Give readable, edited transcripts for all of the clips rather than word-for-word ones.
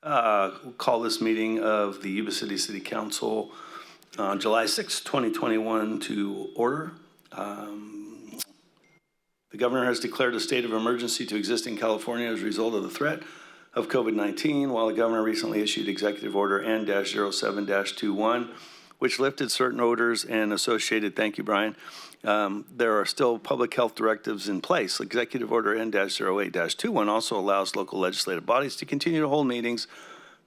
We'll call this meeting of the Yuba City City Council on July 6, 2021 to order. The governor has declared a state of emergency to exist in California as a result of the threat of COVID-19, while the governor recently issued Executive Order N-07-21, which lifted certain orders and associated, thank you, Brian, there are still public health directives in place. Executive Order N-08-21 also allows local legislative bodies to continue to hold meetings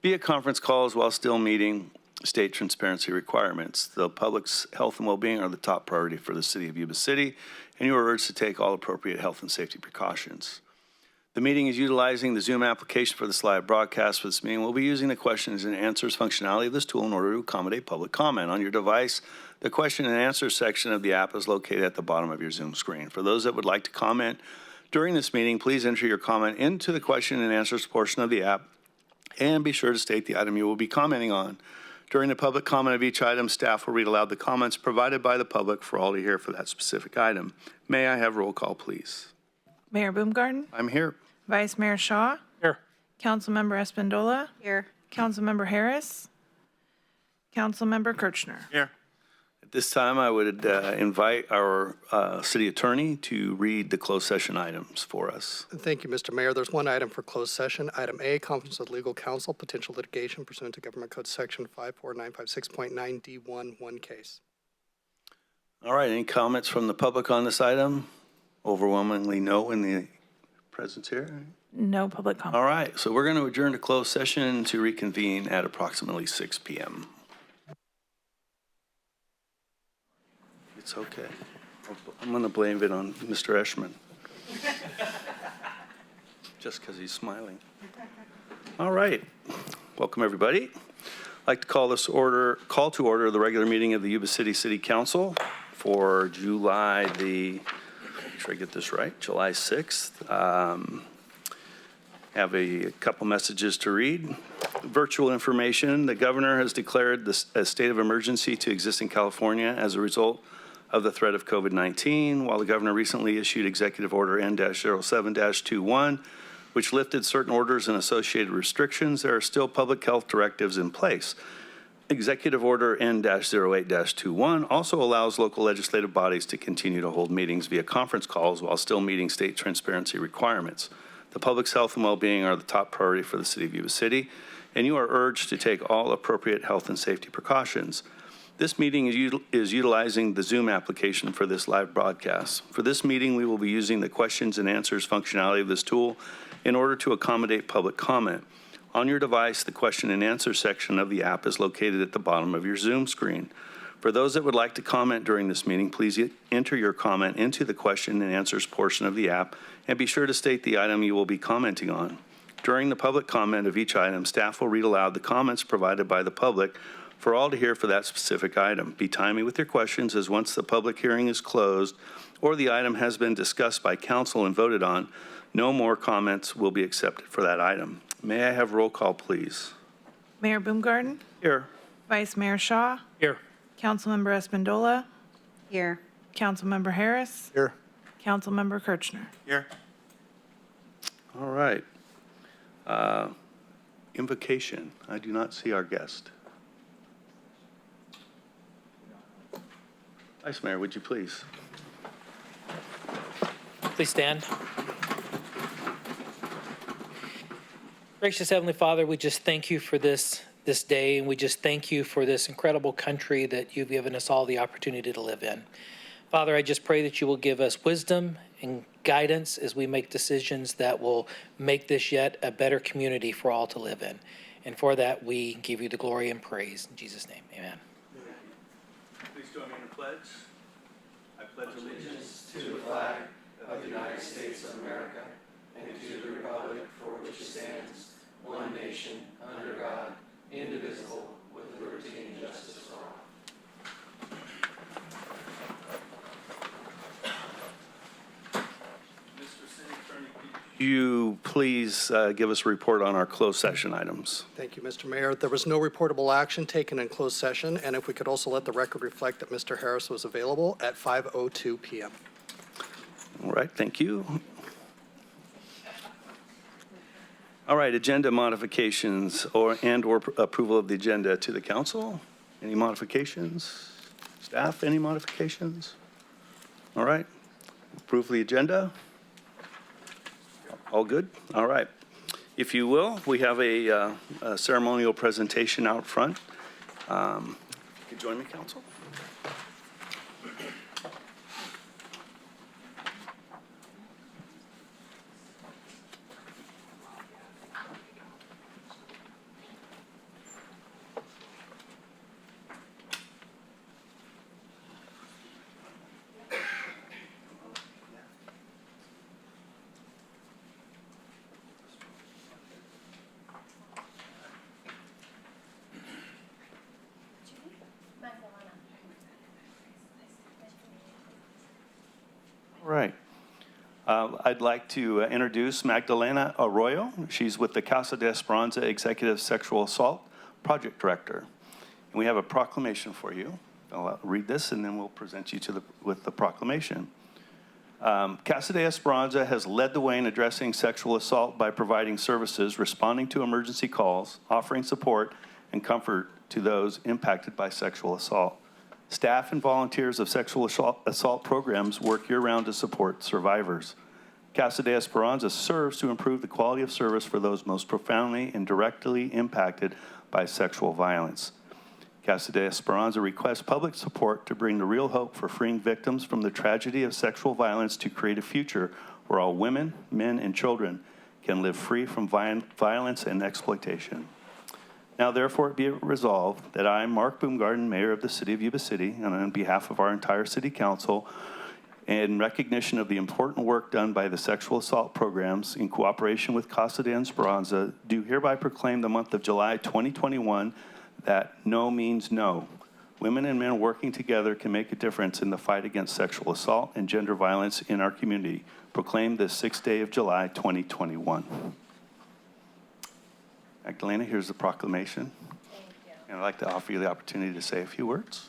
via conference calls while still meeting state transparency requirements. The public's health and well-being are the top priority for the city of Yuba City, and you are urged to take all appropriate health and safety precautions. The meeting is utilizing the Zoom application for this live broadcast. For this meeting, we'll be using the questions and answers functionality of this tool in order to accommodate public comment. On your device, the question and answer section of the app is located at the bottom of your Zoom screen. For those that would like to comment during this meeting, please enter your comment into the question and answers portion of the app and be sure to state the item you will be commenting on. During the public comment of each item, staff will read aloud the comments provided by the public for all to hear for that specific item. May I have roll call, please? Mayor Boomgarden. I'm here. Vice Mayor Shaw. Here. Councilmember Espandola. Here. Councilmember Harris. Councilmember Kirchner. Here. At this time, I would invite our city attorney to read the closed session items for us. Thank you, Mr. Mayor. There's one item for closed session. Item A, conference with legal counsel, potential litigation pursuant to Government Code Section 54956.9D1, one case. All right, any comments from the public on this item? Overwhelmingly no in the presence here. No public comment. All right, so we're going to adjourn to closed session to reconvene at approximately 6 p.m. It's okay. I'm going to blame it on Mr. Eschman. Just because he's smiling. All right, welcome everybody. I'd like to call to order the regular meeting of the Yuba City City Council for July make sure I get this right, July 6th. Have a couple messages to read. Virtual information. The governor has declared a state of emergency to exist in California as a result of the threat of COVID-19, while the governor recently issued Executive Order N-07-21, which lifted certain orders and associated restrictions. There are still public health directives in place. Executive Order N-08-21 also allows local legislative bodies to continue to hold meetings via conference calls while still meeting state transparency requirements. The public's health and well-being are the top priority for the city of Yuba City, and you are urged to take all appropriate health and safety precautions. This meeting is utilizing the Zoom application for this live broadcast. For this meeting, we will be using the questions and answers functionality of this tool in order to accommodate public comment. On your device, the question and answer section of the app is located at the bottom of your Zoom screen. For those that would like to comment during this meeting, please enter your comment into the question and answers portion of the app and be sure to state the item you will be commenting on. During the public comment of each item, staff will read aloud the comments provided by the public for all to hear for that specific item. Be timely with your questions, as once the public hearing is closed or the item has been discussed by council and voted on, no more comments will be accepted for that item. May I have roll call, please? Mayor Boomgarden. Here. Vice Mayor Shaw. Here. Councilmember Espandola. Here. Councilmember Harris. Here. Councilmember Kirchner. Here. All right. Invocation. I do not see our guest. Vice Mayor, would you please? Please stand. Gracious Heavenly Father, we just thank you for this day, and we just thank you for this incredible country that you've given us all the opportunity to live in. Father, I just pray that you will give us wisdom and guidance as we make decisions that will make this yet a better community for all to live in. And for that, we give you the glory and praise. In Jesus' name, amen. Please join me in the pledge. I pledge allegiance to the flag of the United States of America and to the republic for which it stands, one nation, under God, indivisible, with liberty and justice for all. Mr. City Attorney, could you please give us a report on our closed session items? Thank you, Mr. Mayor. There was no reportable action taken in closed session, and if we could also let the record reflect that Mr. Harris was available at 5:02 p.m. All right, thank you. All right, agenda modifications and/or approval of the agenda to the council. Any modifications? Staff, any modifications? All right. Approve the agenda? All good? All right. If you will, we have a ceremonial presentation out front. You could join me, council. All right. I'd like to introduce Magdalena Arroyo. She's with the Casa de Esperanza Executive Sexual Assault Project Director. And we have a proclamation for you. I'll read this and then we'll present you with the proclamation. Casa de Esperanza has led the way in addressing sexual assault by providing services, responding to emergency calls, offering support and comfort to those impacted by sexual assault. Staff and volunteers of sexual assault programs work year-round to support survivors. Casa de Esperanza serves to improve the quality of service for those most profoundly and directly impacted by sexual violence. Casa de Esperanza requests public support to bring the real hope for freeing victims from the tragedy of sexual violence to create a future where all women, men, and children can live free from violence and exploitation. Now, therefore, it be resolved that I, Mark Boomgarden, Mayor of the City of Yuba City, and on behalf of our entire City Council, in recognition of the important work done by the sexual assault programs in cooperation with Casa de Esperanza, do hereby proclaim the month of July 2021 that no means no. Women and men working together can make a difference in the fight against sexual assault and gender violence in our community. Proclaim this 6th day of July 2021. Magdalena, here's the proclamation. Thank you. And I'd like to offer you the opportunity to say a few words.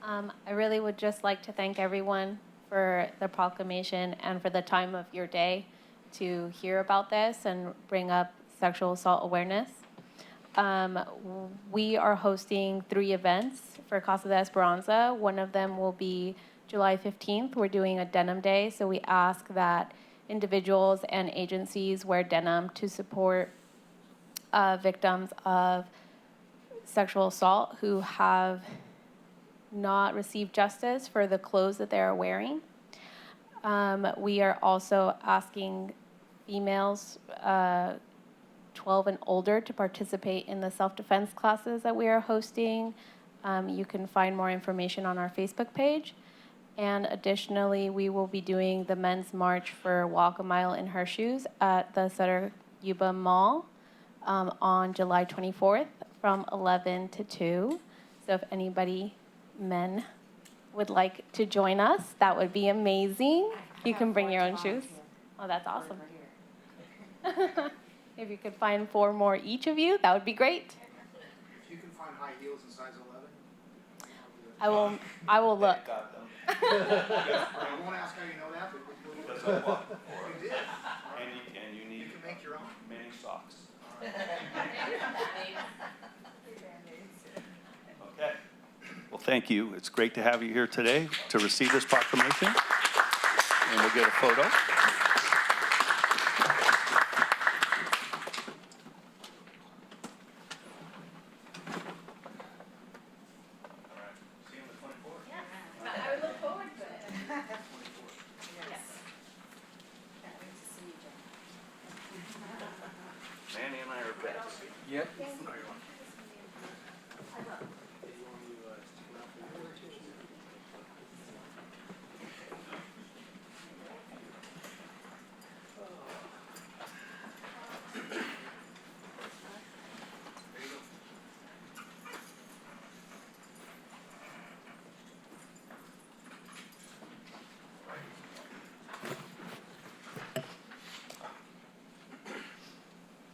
I really would just like to thank everyone for the proclamation and for the time of your day to hear about this and bring up sexual assault awareness. We are hosting 3 events for Casa de Esperanza. One of them will be July 15th. We're doing a denim day, so we ask that individuals and agencies wear denim to support victims of sexual assault who have not received justice for the clothes that they are wearing. We are also asking females 12 and older to participate in the self-defense classes that we are hosting. You can find more information on our Facebook page. And additionally, we will be doing the Men's March for Walk a Mile in Her Shoes at the Sutter Yuba Mall on July 24th from 11 to 2. So if anybody, men, would like to join us, that would be amazing. You can bring your own shoes. Oh, that's awesome. If you could find 4 more each of you, that would be great. If you can find high heels in size I 11. will look. I won't ask how you know that, but Because I walked before. you did. And you need You can make your own. many socks. Okay. Well, thank you. It's great to have you here today to receive this proclamation. And we'll get a photo. Manny and I are pets. Yep.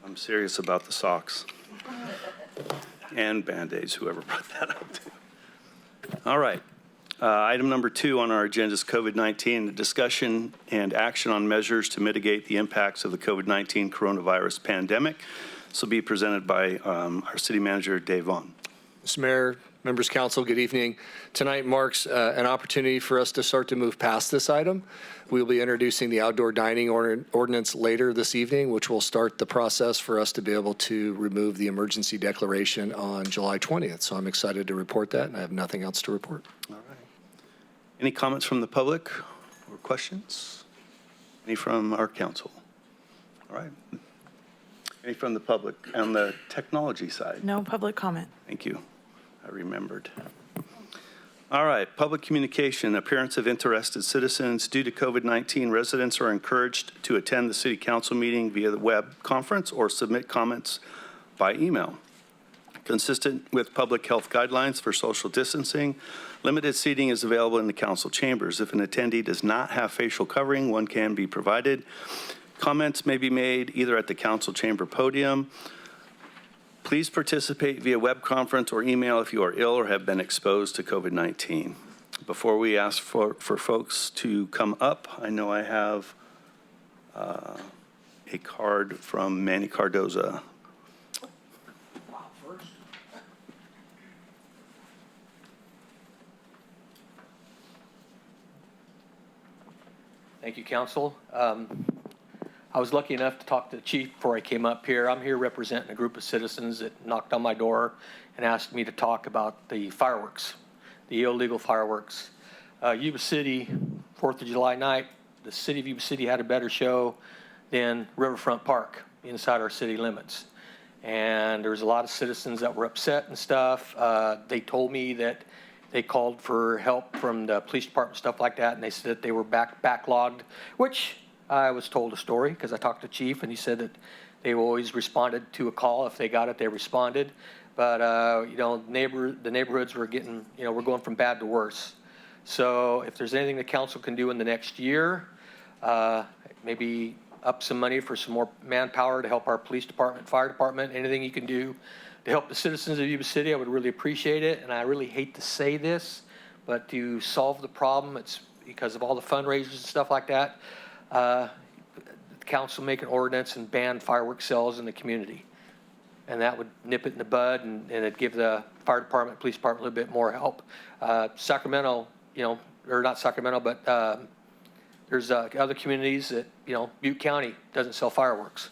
I'm serious about the socks. And Band-Aids, whoever brought that up. All right. Item number 2 on our agenda is COVID-19, the discussion and action on measures to mitigate the impacts of the COVID-19 coronavirus pandemic. This will be presented by our city manager, Dave Vaughn. Mr. Mayor, members of council, good evening. Tonight marks an opportunity for us to start to move past this item. We'll be introducing the outdoor dining ordinance later this evening, which will start the process for us to be able to remove the emergency declaration on July 20th. So I'm excited to report that, and I have nothing else to report. All right. Any comments from the public or questions? Any from our council? All right. Any from the public on the technology side? No public comment. Thank you. I remembered. All right, public communication, appearance of interested citizens. Due to COVID-19, residents are encouraged to attend the city council meeting via the web conference or submit comments by email. Consistent with public health guidelines for social distancing, limited seating is available in the council chambers. If an attendee does not have facial covering, one can be provided. Comments may be made either at the council chamber podium. Please participate via web conference or email if you are ill or have been exposed to COVID-19. Before we ask for folks to come up, I know I have a card from Manny Cardoza. Thank you, Council. I was lucky enough to talk to the chief before I came up here. I'm here representing a group of citizens that knocked on my door and asked me to talk about the fireworks, the illegal fireworks. Yuba City, 4th of July night, the city of Yuba City had a better show than Riverfront Park inside our city limits. And there was a lot of citizens that were upset and stuff. They told me that they called for help from the police department, stuff like that, and they said that they were backlogged, which I was told a story because I talked to Chief, and he said that they always responded to a call. If they got it, they responded. But, the neighborhoods were getting, we're going from bad to worse. So if there's anything the council can do in the next year, maybe up some money for some more manpower to help our police department, fire department, anything you can do to help the citizens of Yuba City, I would really appreciate it. And I really hate to say this, but to solve the problem, it's because of all the fundraisers and stuff like that. The council make an ordinance and ban fireworks sales in the community. And that would nip it in the bud, and it'd give the fire department, police department a little bit more help. Sacramento, or not Sacramento, but there's other communities that, Butte County doesn't sell fireworks.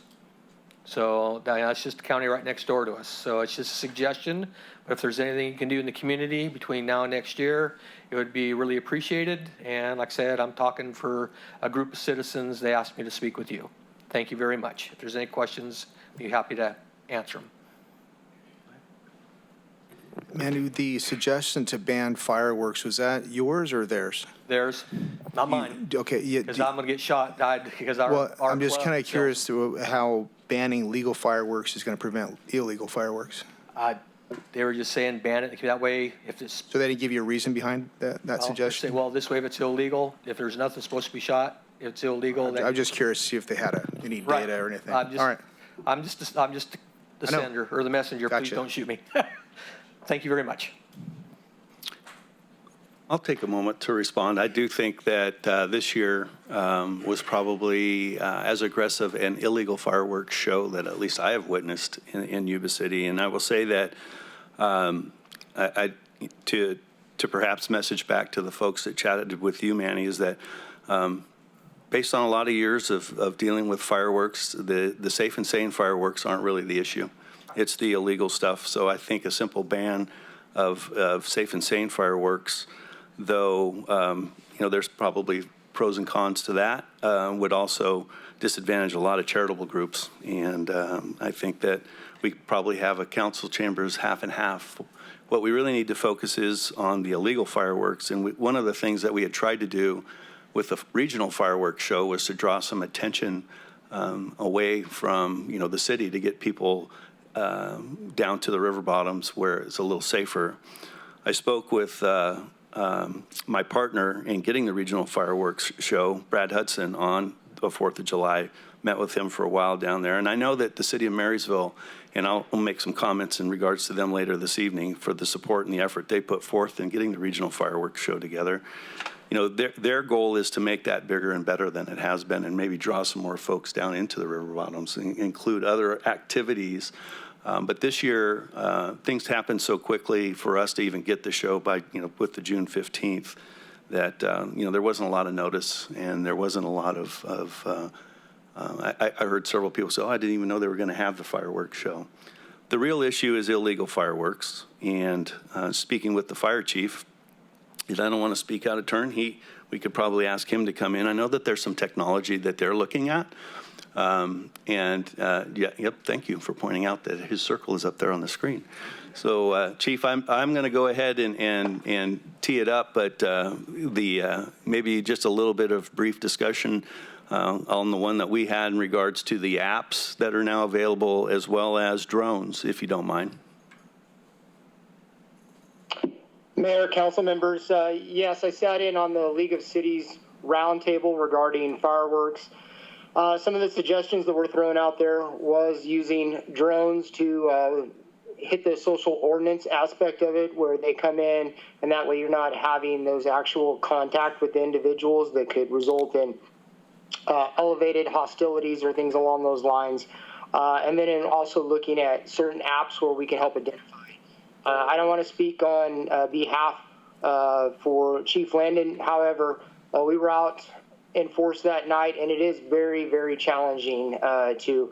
So that's just the county right next door to us. So it's just a suggestion. But if there's anything you can do in the community between now and next year, it would be really appreciated. And like I said, I'm talking for a group of citizens. They asked me to speak with you. Thank you very much. If there's any questions, I'd be happy to answer them. Manu, the suggestion to ban fireworks, was that yours or theirs? Theirs, not mine. Okay, yeah. Because I'm going to get shot, died, because our I'm just club kind of sells- curious to how banning legal fireworks is going to prevent illegal fireworks. They were just saying ban it that way. If it's So they didn't give you a reason behind that Well, suggestion? Say, well, this way, if it's illegal, if there's nothing supposed to be shot, if it's illegal. then- I'm just curious to see if they had any Right. data or anything. I'm just- All right. I'm just the I know. sender or the messenger. Please Gotcha. don't shoot me. Thank you very much. I'll take a moment to respond. I do think that this year was probably as aggressive an illegal fireworks show that at least I have witnessed in Yuba City. And I will say that to perhaps message back to the folks that chatted with you, Manny, is that based on a lot of years of dealing with fireworks, the safe and sane fireworks aren't really the issue. It's the illegal stuff. So I think a simple ban of safe and sane fireworks, though, there's probably pros and cons to that, would also disadvantage a lot of charitable groups. And I think that we probably have a council chambers half and half. What we really need to focus is on the illegal fireworks. And one of the things that we had tried to do with the regional fireworks show was to draw some attention away from, the city to get people down to the river bottoms where it's a little safer. I spoke with my partner in getting the regional fireworks show, Brad Hudson, on the 4th of July met with him for a while down there. And I know that the city of Marysville, and I'll make some comments in regards to them later this evening for the support and the effort they put forth in getting the regional fireworks show together. You know, their goal is to make that bigger and better than it has been, and maybe draw some more folks down into the river bottoms and include other activities. But this year, things happened so quickly for us to even get the show by, with the June 15th, that, there wasn't a lot of notice, and there wasn't a lot of I heard several people say, oh, I didn't even know they were going to have the fireworks show. The real issue is illegal fireworks, and speaking with the fire chief, and I don't want to speak out of turn. We could probably ask him to come in. I know that there's some technology that they're looking at. Thank you for pointing out that his circle is up there on the screen. So, Chief, I'm going to go ahead and tee it up, but maybe just a little bit of brief discussion on the one that we had in regards to the apps that are now available, as well as drones, if you don't mind. Mayor, council members, yes, I sat in on the League of Cities roundtable regarding fireworks. Some of the suggestions that were thrown out there was using drones to hit the social ordinance aspect of it, where they come in, and that way you're not having those actual contact with the individuals that could result in elevated hostilities or things along those lines. And then also looking at certain apps where we can help identify. I don't want to speak on behalf for Chief Landon. However, we were out in force that night, and it is very, very challenging to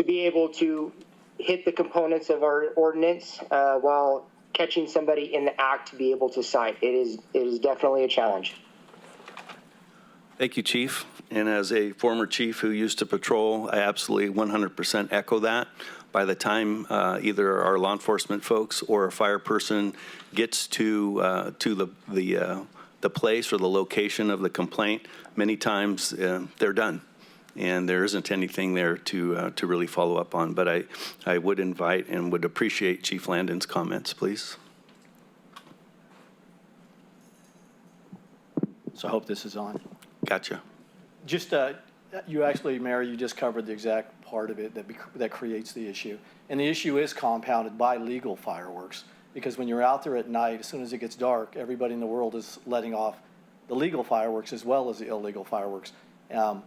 be able to hit the components of our ordinance while catching somebody in the act to be able to cite. It is definitely a challenge. Thank you, Chief. And as a former chief who used to patrol, I absolutely 100% echo that. By the time either our law enforcement folks or a fire person gets to the place or the location of the complaint, many times they're done, and there isn't anything there to really follow up on. But I would invite and would appreciate Chief Landon's comments, please. So I hope this is on. Gotcha. Just, you actually, Mayor, you just covered the exact part of it that creates the issue. And the issue is compounded by legal fireworks, because when you're out there at night, as soon as it gets dark, everybody in the world is letting off the legal fireworks as well as the illegal fireworks. And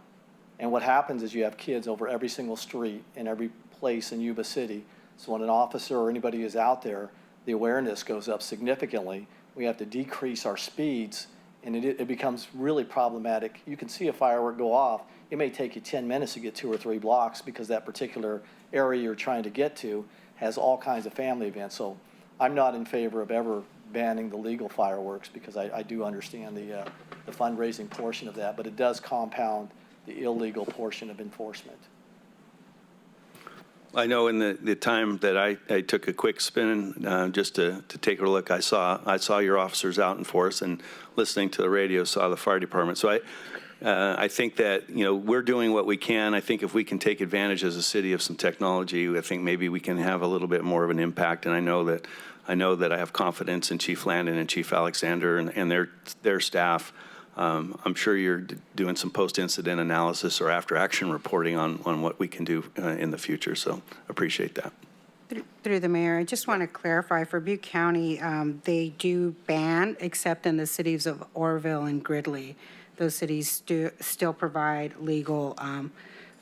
what happens is you have kids over every single street in every place in Yuba City. So when an officer or anybody is out there, the awareness goes up significantly. We have to decrease our speeds, and it becomes really problematic. You can see a firework go off. It may take you 10 minutes to get 2 or 3 blocks because that particular area you're trying to get to has all kinds of family events. So I'm not in favor of ever banning the legal fireworks, because I do understand the fundraising portion of that, but it does compound the illegal portion of enforcement. I know in the time that I took a quick spin just to take a look, I saw your officers out in force, and listening to the radio saw the fire department. So I think that, we're doing what we can. I think if we can take advantage as a city of some technology, I think maybe we can have a little bit more of an impact. And I know that I have confidence in Chief Landon and Chief Alexander and their staff. I'm sure you're doing some post-incident analysis or after-action reporting on what we can do in the future. So appreciate that. Through the mayor, I just want to clarify, for Butte County, they do ban, except in the cities of Orville and Gridley. Those cities still provide legal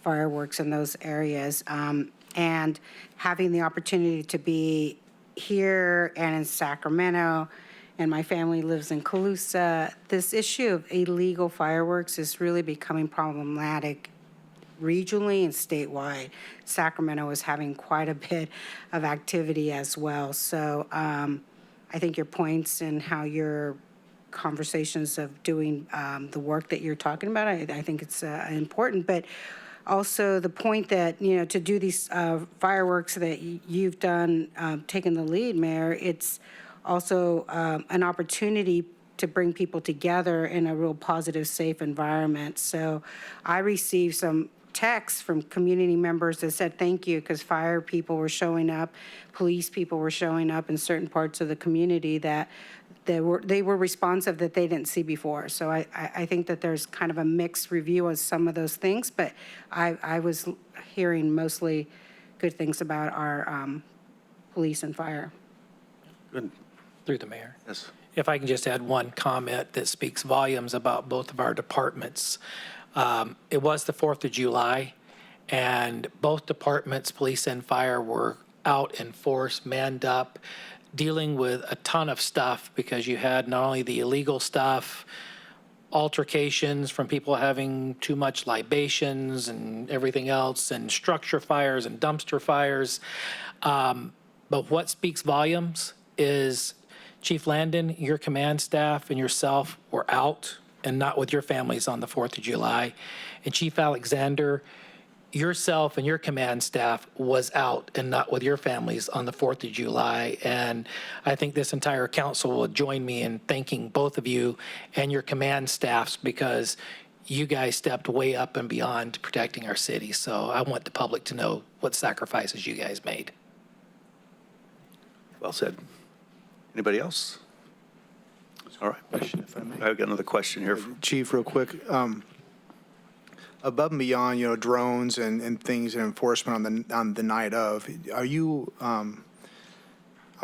fireworks in those areas. And having the opportunity to be here and in Sacramento, and my family lives in Colusa, this issue of illegal fireworks is really becoming problematic regionally and statewide. Sacramento is having quite a bit of activity as well. So I think your points and how your conversations of doing the work that you're talking about, I think it's important. But also the point that, to do these fireworks that you've done, taking the lead, Mayor, it's also an opportunity to bring people together in a real positive, safe environment. So I received some texts from community members that said thank you because fire people were showing up, police people were showing up in certain parts of the community that they were responsive that they didn't see before. So I think that there's kind of a mixed review of some of those things, but I was hearing mostly good things about our police and fire. Good. Through the mayor. Yes. If I can just add one comment that speaks volumes about both of our departments. It was the 4th of July, and both departments, police and fire, were out in force, manned up, dealing with a ton of stuff because you had not only the illegal stuff, altercations from people having too much libations and everything else, and structure fires and dumpster fires. But what speaks volumes is Chief Landon, your command staff and yourself were out and not with your families on the 4th of July. And Chief Alexander, yourself and your command staff was out and not with your families on the 4th of July. And I think this entire council will join me in thanking both of you and your command staffs because you guys stepped way up and beyond protecting our city. So I want the public to know what sacrifices you guys made. Well said. Anybody else? All right. If I may. I've got another question here. Chief, real quick, above and beyond, drones and things and enforcement on the night of, are you, I'm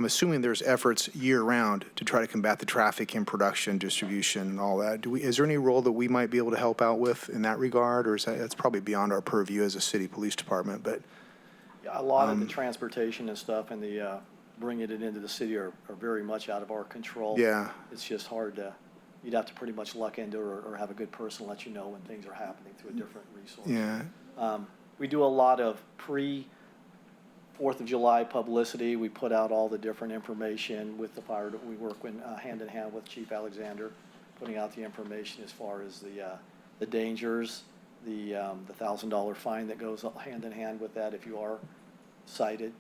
assuming there's efforts year-round to try to combat the trafficking, production, distribution, and all that. Is there any role that we might be able to help out with in that regard, or is that's probably beyond our purview as a city police department? But Yeah, a lot of the transportation and stuff and the bringing it into the city are very much out of our control. yeah, It's just hard to, you'd have to pretty much luck into it or have a good person let you know when things are happening through a different resource. yeah, We do a lot of pre-4th of July publicity. We put out all the different information with the fire. We work hand in hand with Chief Alexander, putting out the information as far as the dangers, the $1,000 fine that goes hand in hand with that if you are cited.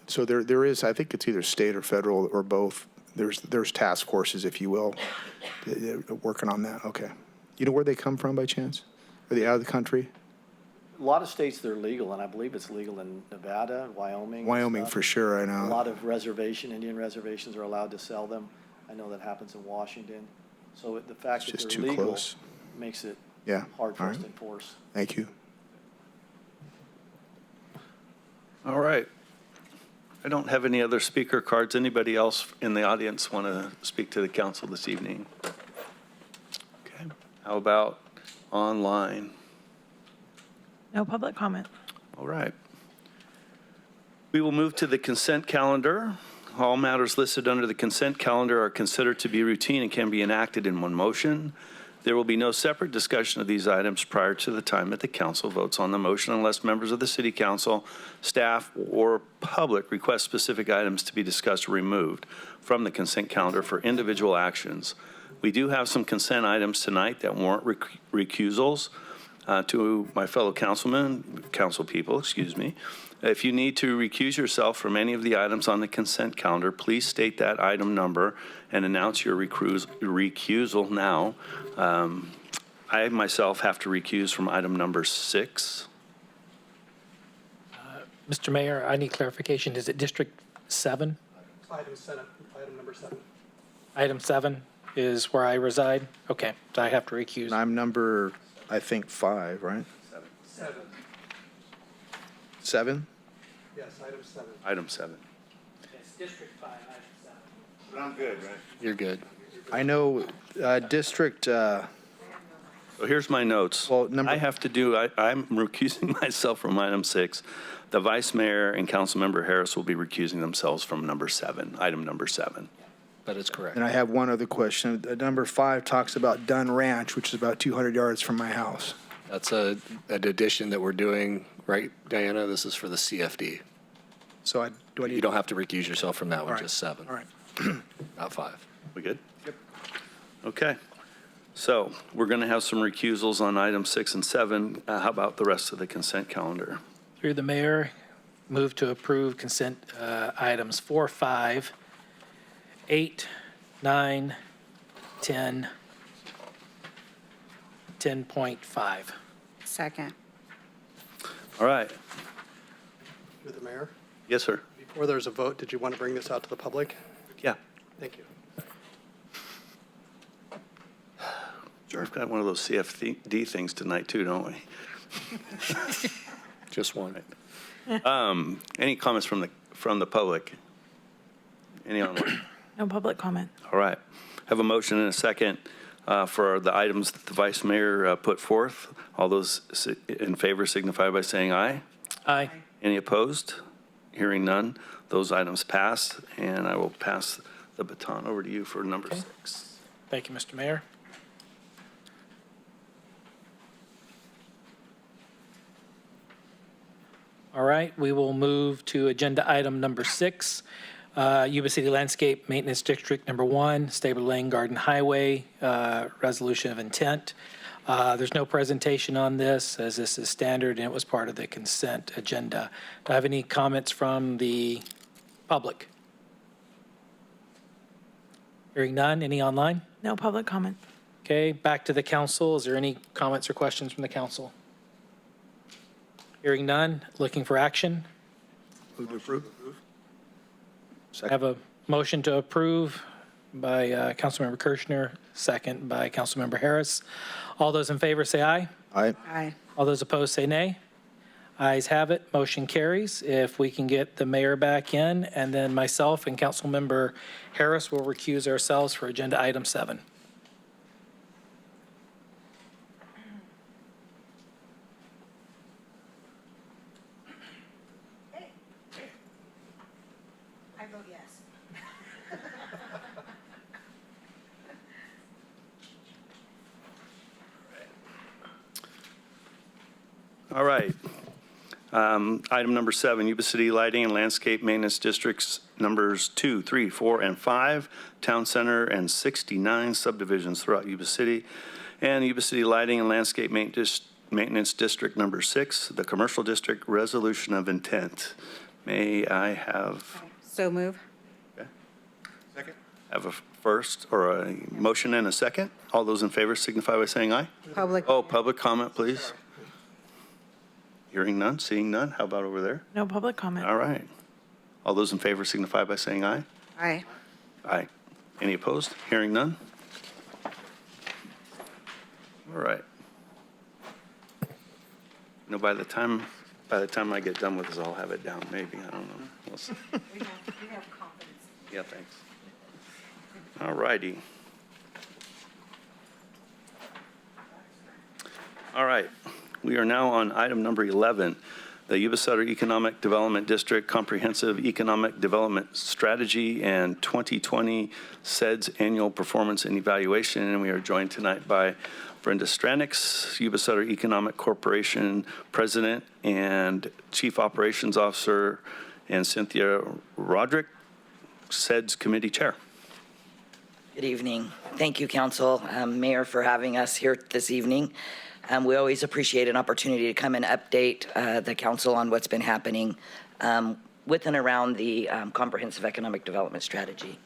so there is, I think it's either state or federal or both. There's task forces, if you will, working on that. Okay. You know where they come from by chance? Are they out of the country? A lot of states, they're legal, and I believe it's legal in Nevada, Wyoming. and Wyoming stuff. for sure, I know. A lot of Indian reservations are allowed to sell them. I know that happens in Washington. So the fact It's that just they're too legal close. makes it Yeah. hard for All us right. to enforce. Thank you. All right. I don't have any other speaker cards. Anybody else in the audience want to speak to the council this evening? Okay. How about online? No public comment. All right. We will move to the consent calendar. All matters listed under the consent calendar are considered to be routine and can be enacted in one motion. There will be no separate discussion of these items prior to the time that the council votes on the motion unless members of the city council, staff, or public request specific items to be discussed or removed from the consent calendar for individual actions. We do have some consent items tonight that warrant recusals. To my fellow council people, excuse me. If you need to recuse yourself from any of the items on the consent calendar, please state that item number and announce your recusal now. I myself have to recuse from item number 6. Mr. Mayor, I need clarification. Is it District 7? Item number 7. Item 7 is where I reside? Okay, so I have to recuse. And I'm number, I think, 5, right? 7. 7? Yes, item 7. Item 7. It's District 5, item 7. But I'm good, right? You're good. I know District, So here's my notes. Well, I have to do, I'm recusing myself from item 6. The vice mayor and councilmember Harris will be recusing themselves from number 7, item number 7. That is correct. and I have one other question. Number 5 talks about Dunn Ranch, which is about 200 yards from my house. That's an addition that we're doing, right, Diana? This is for the CFD. So do I need? You don't have to recuse yourself from that All one, right. just 7, All right. not 5. We good? Yep. Okay. So we're going to have some recusals on item 6 and 7. How about the rest of the consent calendar? Through the mayor, move to approve consent items 4, 5, 8, 9, 10, 10.5. Second. All right. Through the mayor, Yes, sir. before there's a vote, did you want to bring this out to the public? Yeah. Thank you. We've got one of those CFD things tonight too, don't we? Just one. Any comments from the public? Any online? No public comment. All right. Have a motion and a second for the items that the vice mayor put forth. All those in favor signify by saying aye. Aye. Any opposed? Hearing none, those items pass, and I will pass the baton over to you for number 6. Thank you, Mr. Mayor. All right, we will move to agenda item number 6, Yuba City Landscape Maintenance District Number 1, Stable Lane Garden Highway, resolution of intent. There's no presentation on this, as this is standard, and it was part of the consent agenda. Do I have any comments from the public? Hearing none, any online? No public comment. Okay, back to the council. Is there any comments or questions from the council? Hearing none, looking for action. Move to approve. I have a motion to approve by Councilmember Kirschner, second by Councilmember Harris. All those in favor say aye. Aye. Aye. All those opposed say nay. Ayes have it, motion carries. If we can get the mayor back in, and then myself and Councilmember Harris will recuse ourselves for agenda item 7. I vote yes. All right. Item number 7, Yuba City Lighting and Landscape Maintenance Districts numbers 2, 3, 4, and 5, Town Center and 69 subdivisions throughout Yuba City, and Yuba City Lighting and Landscape Maintenance District number 6, the Commercial District Resolution of Intent. May I have So move. a first or a motion and a second? All those in favor signify by saying aye. Public. Oh, public comment, please. Hearing none, seeing none. How about over there? No public comment. All right. All those in favor signify by saying aye. Aye. Aye. Any opposed? Hearing none? All right. You know, by the time I get done with this, I'll have it down, maybe. I don't know. We'll see. We have confidence. Yeah, thanks. All righty. All right. We are now on item number 11, the Ubisoter Economic Development District Comprehensive Economic Development Strategy and 2020 seds Annual Performance and Evaluation. And we are joined tonight by Brenda Stranix, Ubisoter Economic Corporation President and Chief Operations Officer, and Cynthia Roderick, seds Committee Chair. Good evening. Thank you, Council, Mayor, for having us here this evening. We always appreciate an opportunity to come and update the council on what's been happening with and around the Comprehensive Economic Development Strategy.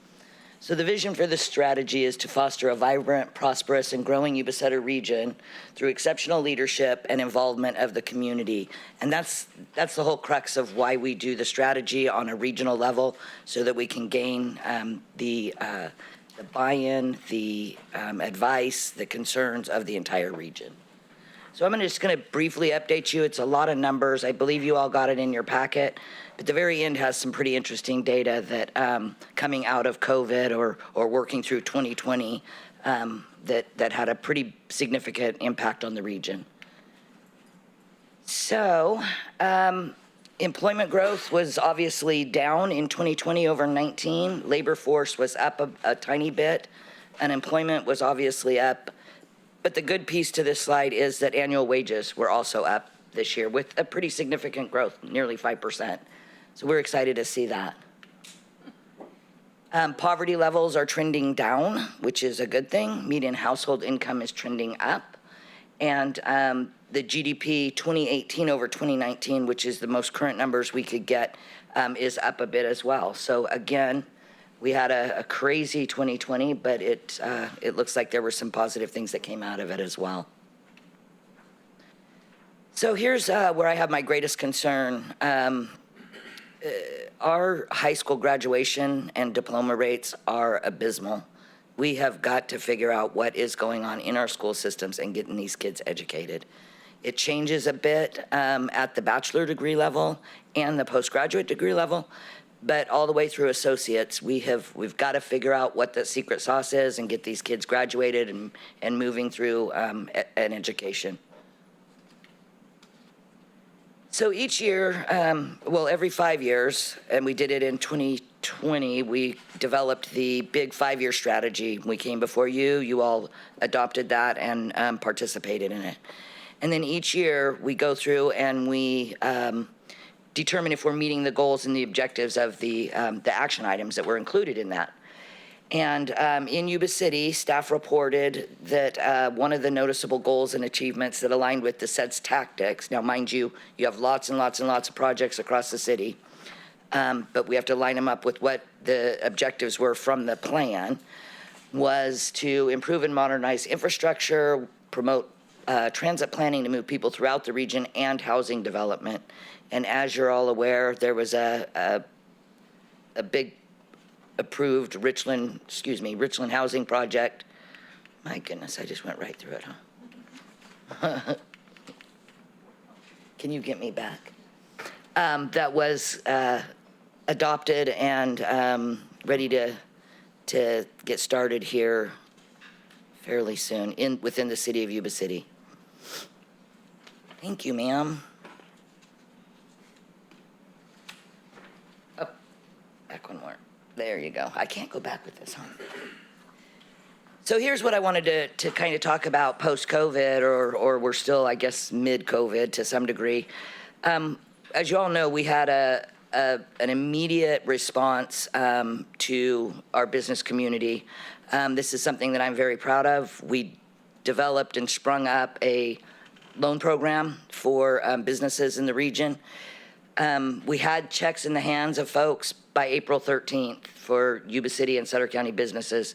So the vision for this strategy is to foster a vibrant, prosperous, and growing Ubisoter region through exceptional leadership and involvement of the community. And that's the whole crux of why we do the strategy on a regional level, so that we can gain the buy-in, the advice, the concerns of the entire region. So I'm just going to briefly update you. It's a lot of numbers. I believe you all got it in your packet. But the very end has some pretty interesting data that coming out of COVID or working through 2020 that had a pretty significant impact on the region. So employment growth was obviously down in 2020 over 19. Labor force was up a tiny bit. Unemployment was obviously up. But the good piece to this slide is that annual wages were also up this year with a pretty significant growth, nearly 5%. So we're excited to see that. Poverty levels are trending down, which is a good thing. Median household income is trending up. And the GDP 2018 over 2019, which is the most current numbers we could get, is up a bit as well. So again, we had a crazy 2020, but it looks like there were some positive things that came out of it as well. So here's where I have my greatest concern. Our high school graduation and diploma rates are abysmal. We have got to figure out what is going on in our school systems and getting these kids educated. It changes a bit at the bachelor degree level and the postgraduate degree level, but all the way through associates, we've got to figure out what the secret sauce is and get these kids graduated and moving through an education. So each year, every 5 years, and we did it in 2020, we developed the big 5-year strategy. We came before you, you all adopted that and participated in it. And then each year, we go through and we determine if we're meeting the goals and the objectives of the action items that were included in that. And in Yuba City, staff reported that one of the noticeable goals and achievements that aligned with the seds tactics, now mind you, you have lots and lots and lots of projects across the city, but we have to line them up with what the objectives were from the plan, was to improve and modernize infrastructure, promote transit planning to move people throughout the region, and housing development. And as you're all aware, there was a big approved Richland housing project. My goodness, I just went right through it, huh? Can you get me back? That was adopted and ready to get started here fairly soon within the city of Yuba City. Thank you, ma'am. Oh, back one more. There you go. I can't go back with this, huh? So here's what I wanted to kind of talk about post-COVID, or we're still, I guess, mid-COVID to some degree. As you all know, we had an immediate response to our business community. This is something that I'm very proud of. We developed and sprung up a loan program for businesses in the region. We had checks in the hands of folks by April 13th for Yuba City and Sutter County businesses.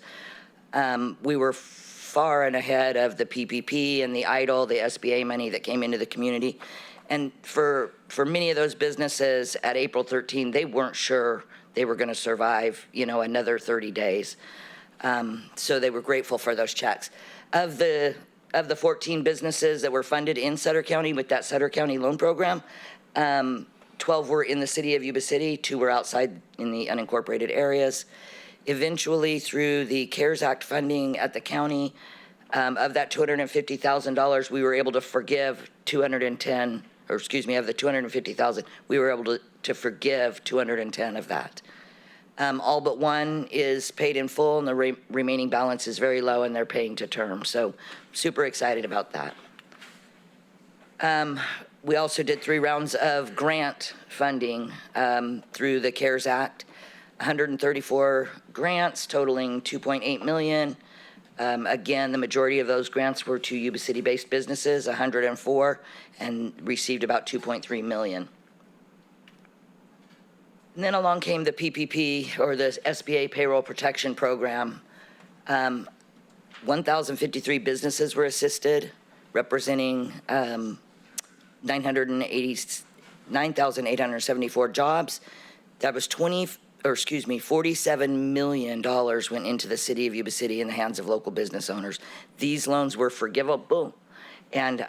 We were far and ahead of the PPP and the EIDL, the SBA money that came into the community. And for many of those businesses at April 13, they weren't sure they were going to survive, another 30 days. So they were grateful for those checks. Of the 14 businesses that were funded in Sutter County with that Sutter County loan program, 12 were in the city of Yuba City, 2 were outside in the unincorporated areas. Eventually, through the CARES Act funding at the county, of that $250,000, we were able to forgive of the $250,000, we were able to forgive 210 of that. All but one is paid in full, and the remaining balance is very low, and they're paying to term. So super excited about that. We also did 3 rounds of grant funding through the CARES Act, 134 grants totaling $2.8 million. Again, the majority of those grants were to Yuba City-based businesses, 104, and received about $2.3 million. And then along came the PPP, or the SBA Payroll Protection Program. 1,053 businesses were assisted, representing 9,874 jobs. That was $47 million went into the city of Yuba City in the hands of local business owners. These loans were forgivable, and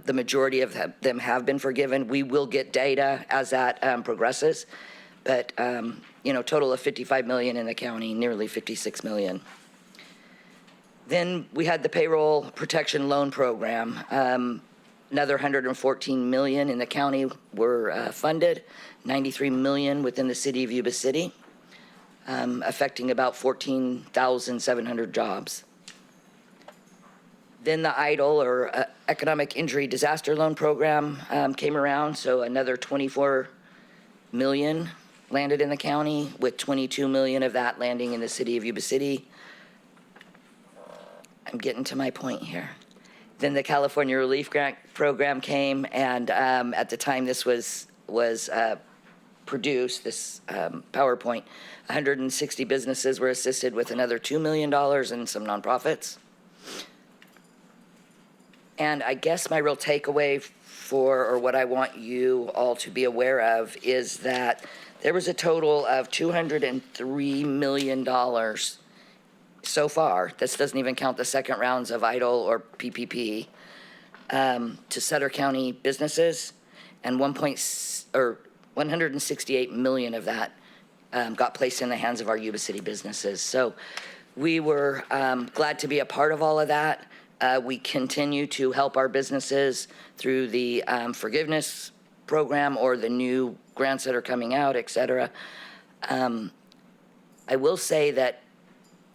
the majority of them have been forgiven. We will get data as that progresses, but total of $55 million in the county, nearly $56 million. Then we had the Payroll Protection Loan Program. Another $114 million in the county were funded, $93 million within the city of Yuba City, affecting about 14,700 jobs. Then the EIDL, or Economic Injury Disaster Loan Program, came around, so another $24 million landed in the county, with $22 million of that landing in the city of Yuba City. I'm getting to my point here. Then the California Relief Grant Program came, and at the time this was produced, this PowerPoint, 160 businesses were assisted with another $2 million, and some nonprofits. And I guess my real takeaway for, or what I want you all to be aware of, is that there was a total of $203 million so far. This doesn't even count the second rounds of EIDL or PPP to Sutter County businesses, and 168 million of that got placed in the hands of our Yuba City businesses. So we were glad to be a part of all of that. We continue to help our businesses through the forgiveness program or the new grants that are coming out, et cetera. I will say that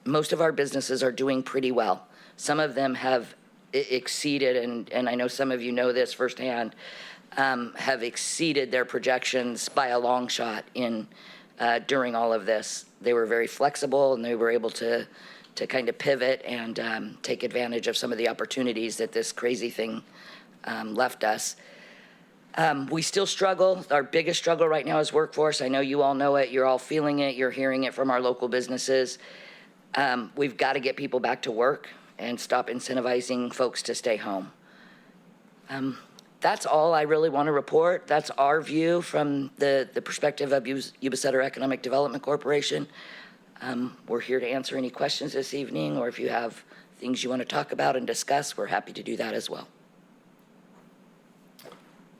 most of our businesses are doing pretty well. Some of them have exceeded, and I know some of you know this firsthand, have exceeded their projections by a long shot during all of this. They were very flexible, and they were able to kind of pivot and take advantage of some of the opportunities that this crazy thing left us. We still struggle. Our biggest struggle right now is workforce. I know you all know it. You're all feeling it. You're hearing it from our local businesses. We've got to get people back to work and stop incentivizing folks to stay home. That's all I really want to report. That's our view from the perspective of Ubisoter Economic Development Corporation. We're here to answer any questions this evening, or if you have things you want to talk about and discuss, we're happy to do that as well.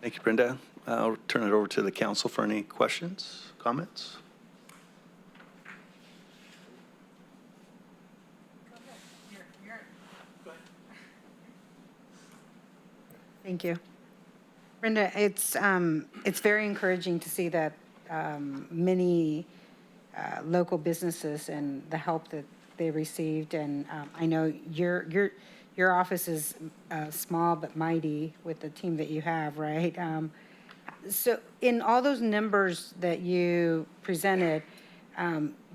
Thank you, Brenda. I'll turn it over to the council for any questions, comments. Thank you. Brenda, it's very encouraging to see that many local businesses and the help that they received, and I know your office is small but mighty with the team that you have, right? So in all those numbers that you presented,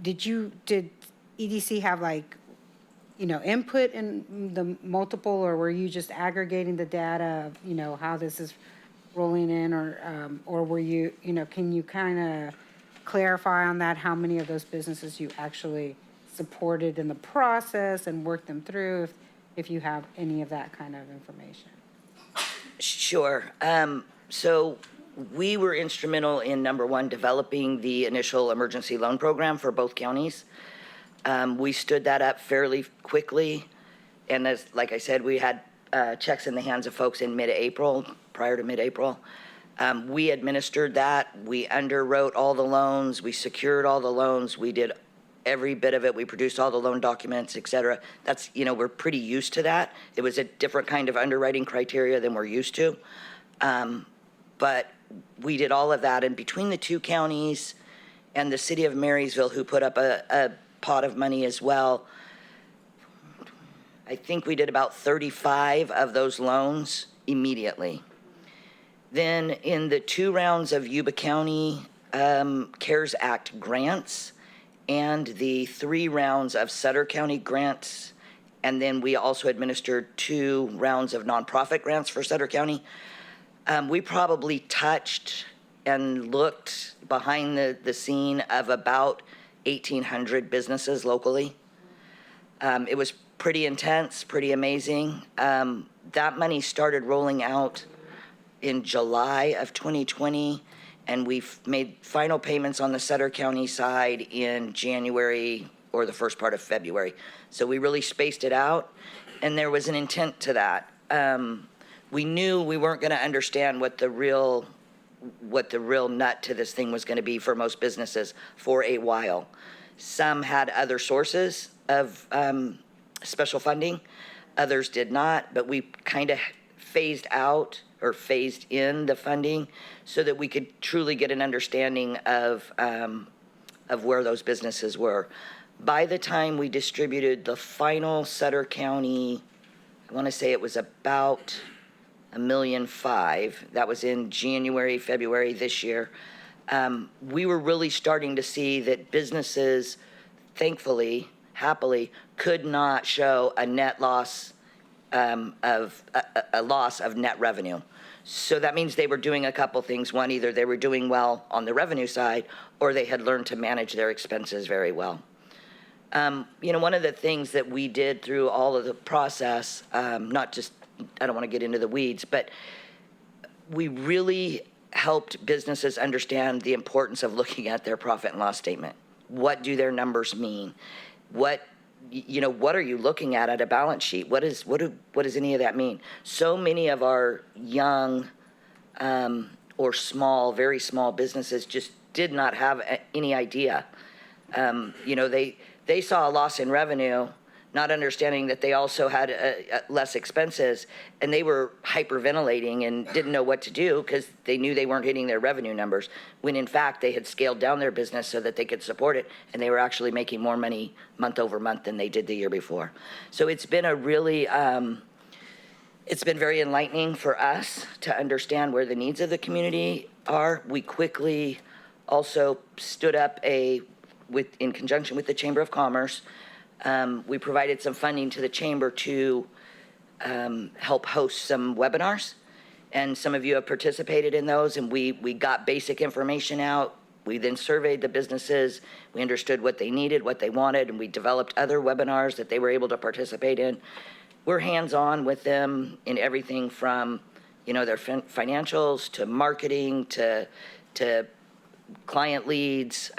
did EDC have input in the multiple, or were you just aggregating the data of, how this is rolling in, or were you, can you kind of clarify on that, how many of those businesses you actually supported in the process and worked them through, if you have any of that kind of information? Sure. So we were instrumental in, number one, developing the initial emergency loan program for both counties. We stood that up fairly quickly, and like I said, we had checks in the hands of folks in mid-April, prior to mid-April. We administered that. We underwrote all the loans. We secured all the loans. We did every bit of it. We produced all the loan documents, et cetera. That's, we're pretty used to that. It was a different kind of underwriting criteria than we're used to. But we did all of that, and between the two counties and the city of Marysville, who put up a pot of money as well, I think we did about 35 of those loans immediately. Then in the 2 rounds of Yuba County CARES Act grants and the 3 rounds of Sutter County grants, and then we also administered 2 rounds of nonprofit grants for Sutter County, we probably touched and looked behind the scene of about 1,800 businesses locally. It was pretty intense, pretty amazing. That money started rolling out in July of 2020, and we've made final payments on the Sutter County side in January or the first part of February. So we really spaced it out, and there was an intent to that. We knew we weren't going to understand what the real nut to this thing was going to be for most businesses for a while. Some had other sources of special funding, others did not, but we kind of phased out or phased in the funding so that we could truly get an understanding of where those businesses were. By the time we distributed the final Sutter County, I want to say it was about $1.5 million. That was in January, February this year. We were really starting to see that businesses, thankfully, happily, could not show a net loss a loss of net revenue. So that means they were doing a couple things. One, either they were doing well on the revenue side, or they had learned to manage their expenses very well. One of the things that we did through all of the process, not just, I don't want to get into the weeds, but we really helped businesses understand the importance of looking at their profit and loss statement. What do their numbers mean? What are you looking at a balance sheet? What does any of that mean? So many of our young or small, very small businesses just did not have any idea. They saw a loss in revenue, not understanding that they also had less expenses, and they were hyperventilating and didn't know what to do because they knew they weren't hitting their revenue numbers, when in fact they had scaled down their business so that they could support it, and they were actually making more money month over month than they did the year before. So it's been a really, it's been very enlightening for us to understand where the needs of the community are. We quickly also stood up in conjunction with the Chamber of Commerce, we provided some funding to the Chamber to help host some webinars, and some of you have participated in those, and we got basic information out. We then surveyed the businesses, we understood what they needed, what they wanted, and we developed other webinars that they were able to participate in. We're hands-on with them in everything from, their financials to marketing to client leads,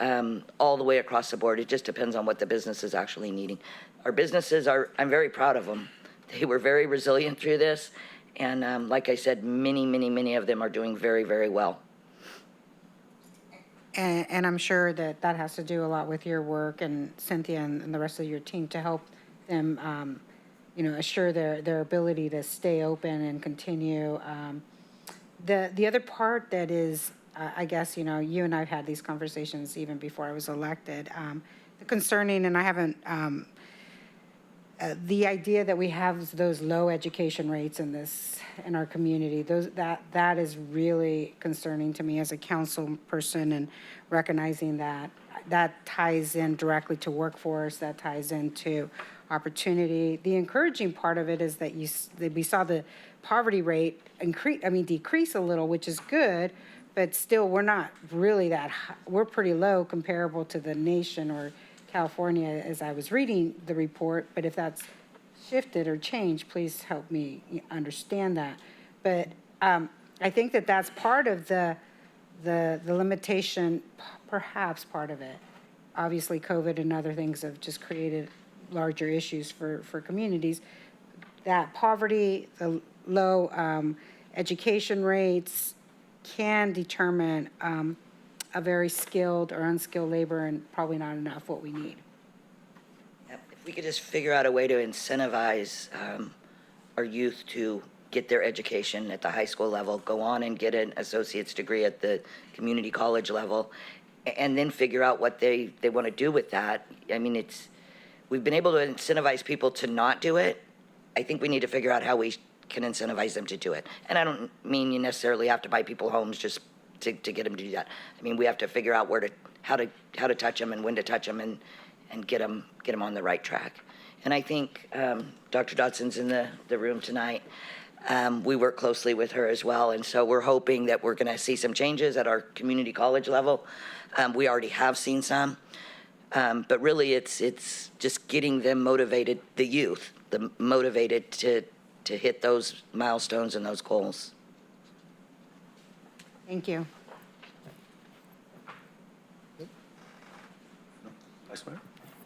all the way across the board. It just depends on what the business is actually needing. Our businesses I'm very proud of them. They were very resilient through this. And like I said, many of them are doing very, very well. And I'm sure that has to do a lot with your work and Cynthia and the rest of your team to help them, assure their ability to stay open and continue. The other part that is, I guess, you and I have had these conversations even before I was elected. The concerning, and I haven't, the idea that we have those low education rates in our community, that is really concerning to me as a council person, and recognizing that ties in directly to workforce, that ties into opportunity. The encouraging part of it is that we saw the poverty rate decrease a little, which is good. But still, we're not really that high. We're pretty low comparable to the nation or California as I was reading the report. But if that's shifted or changed, please help me understand that. But I think that's part of the limitation, perhaps part of it. Obviously, COVID and other things have just created larger issues for communities. That poverty, the low education rates, can determine a very skilled or unskilled labor, and probably not enough what we need. If we could just figure out a way to incentivize our youth to get their education at the high school level, go on and get an associate's degree at the community college level, and then figure out what they want to do with that. We've been able to incentivize people to not do it. I think we need to figure out how we can incentivize them to do it. And I don't mean you necessarily have to buy people homes just to get them to do that. We have to figure out how to touch them and when to touch them and get them on the right track. And I think Dr. Dodson's in the room tonight. We work closely with her as well, and so we're hoping that we're going to see some changes at our community college level. We already have seen some, but really it's just getting them motivated, the youth, motivated to hit those milestones and those goals. Thank you. Vice Mayor?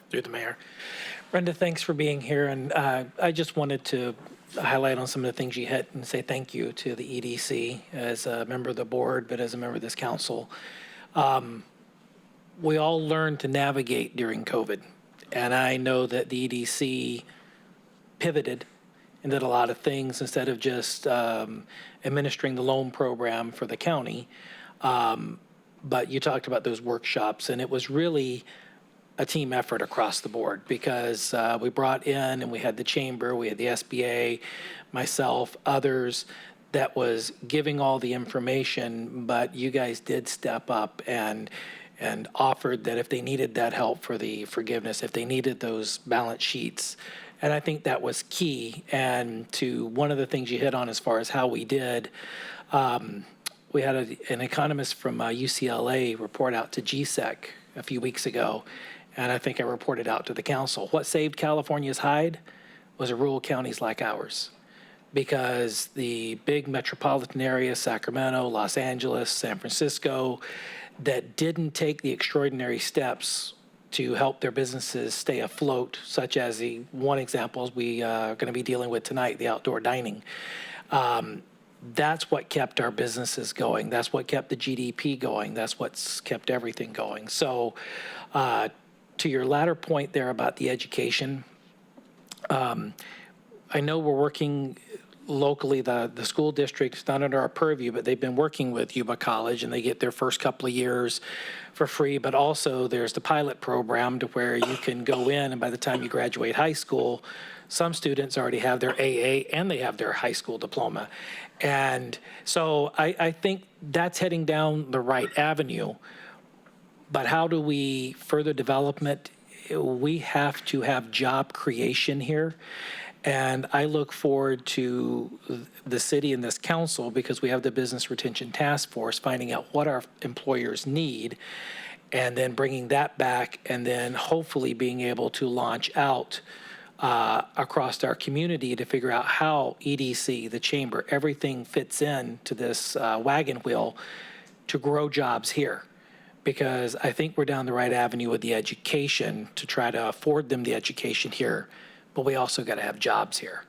Through the mayor. Brenda, thanks for being here. And I just wanted to highlight on some of the things you hit and say thank you to the EDC as a member of the board, but as a member of this council. We all learned to navigate during COVID. And I know that the EDC pivoted and did a lot of things instead of just administering the loan program for the county. But you talked about those workshops, and it was really a team effort across the board because we brought in, and we had the chamber, we had the SBA, myself, others, that was giving all the information, but you guys did step up and offered that if they needed that help for the forgiveness, if they needed those balance sheets. And I think that was key. And to one of the things you hit on as far as how we did, we had an economist from UCLA report out to GSEC a few weeks ago, and I think I reported out to the council. What saved California's hide was rural counties like ours. because the big metropolitan areas, Sacramento, Los Angeles, San Francisco, that didn't take the extraordinary steps to help their businesses stay afloat, such as the one example we are going to be dealing with tonight, the outdoor dining. That's what kept our businesses going. That's what kept the GDP going. That's what's kept everything going. So to your latter point there about the education, I know we're working locally, the school district is not under our purview, but they've been working with Yuba College, and they get their first couple of years for free. But also there's the pilot program to where you can go in, and by the time you graduate high school, some students already have their AA and they have their high school diploma. And so I think that's heading down the right avenue. But how do we further development? We have to have job creation here. And I look forward to the city and this council, because we have the Business Retention Task Force, finding out what our employers need and then bringing that back, and then hopefully being able to launch out across our community to figure out how EDC, the chamber, everything fits in to this wagon wheel to grow jobs here. Because I think we're down the right avenue with the education to try to afford them the education here, but we also got to have jobs here.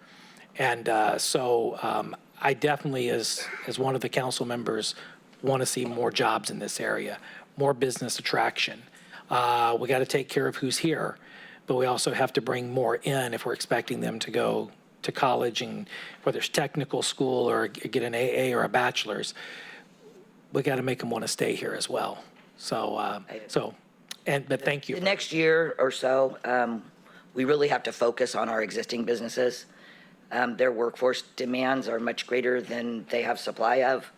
And so I definitely, as one of the council members, want to see more jobs in this area, more business attraction. We got to take care of who's here, but we also have to bring more in if we're expecting them to go to college, and whether it's technical school or get an AA or a bachelor's, we got to make them want to stay here as well. So, but thank you. The next year or so, we really have to focus on our existing businesses. Their workforce demands are much greater than they have supply of.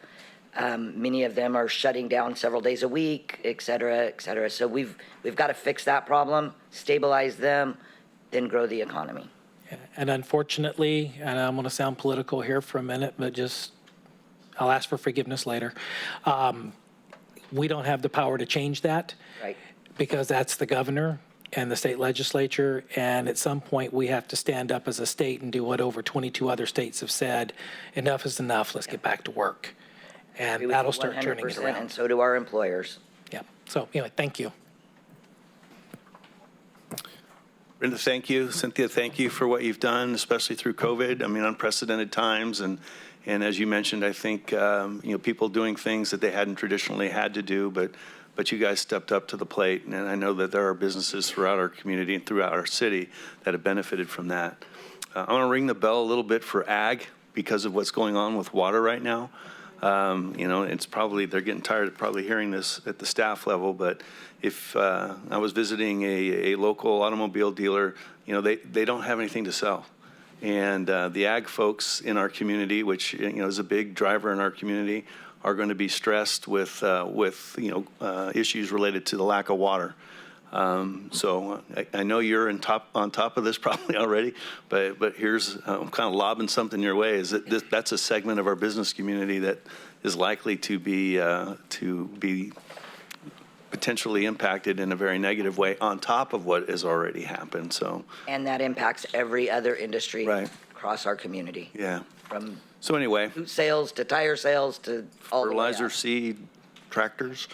Many of them are shutting down several days a week, et cetera, et cetera. So we've got to fix that problem, stabilize them, then grow the economy. And unfortunately, and I'm going to sound political here for a minute, but just I'll ask for forgiveness later. We don't have the power to change that. Right. Because that's the governor and the state legislature, and at some point we have to stand up as a state and do what over 22 other states have said, enough is enough, let's get back to work. And that'll start turning it 100%, around. and so do our employers. Yeah, so anyway, thank you. Brenda, thank you. Cynthia, thank you for what you've done, especially through COVID. I mean, unprecedented times. And as you mentioned, I think, people doing things that they hadn't traditionally had to do, but you guys stepped up to the plate. And I know that there are businesses throughout our community and throughout our city that have benefited from that. I want to ring the bell a little bit for ag because of what's going on with water right now. It's probably, they're getting tired of probably hearing this at the staff level, but if I was visiting a local automobile dealer, they don't have anything to sell. And the ag folks in our community, which, is a big driver in our community, are going to be stressed with issues related to the lack of water. So I know you're on top of this probably already, but here's I'm kind of lobbing something your way. Is that that's a segment of our business community that is likely to be potentially impacted in a very negative way on top of what has already happened. So And that impacts every other industry Right. across our community. yeah. From So anyway, boot sales to tire sales to all the way fertilizer, up. seed, tractors,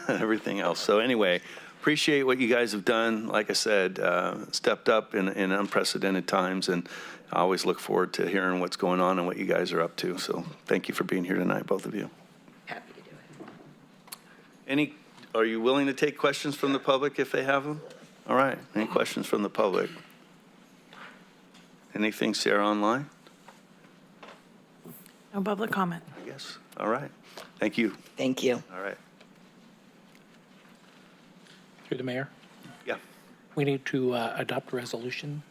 everything else. So anyway, appreciate what you guys have done. Like I said, stepped up in unprecedented times, and I always look forward to hearing what's going on and what you guys are up to. So thank you for being here tonight, both of you. Happy to do it. Are you willing to take questions from the public if they have them? All right, any questions from the public? Anything, Sarah, online? No public comment. I guess. All right. Thank you. Thank you. All right. Through the mayor, Yeah, we need to adopt a resolution.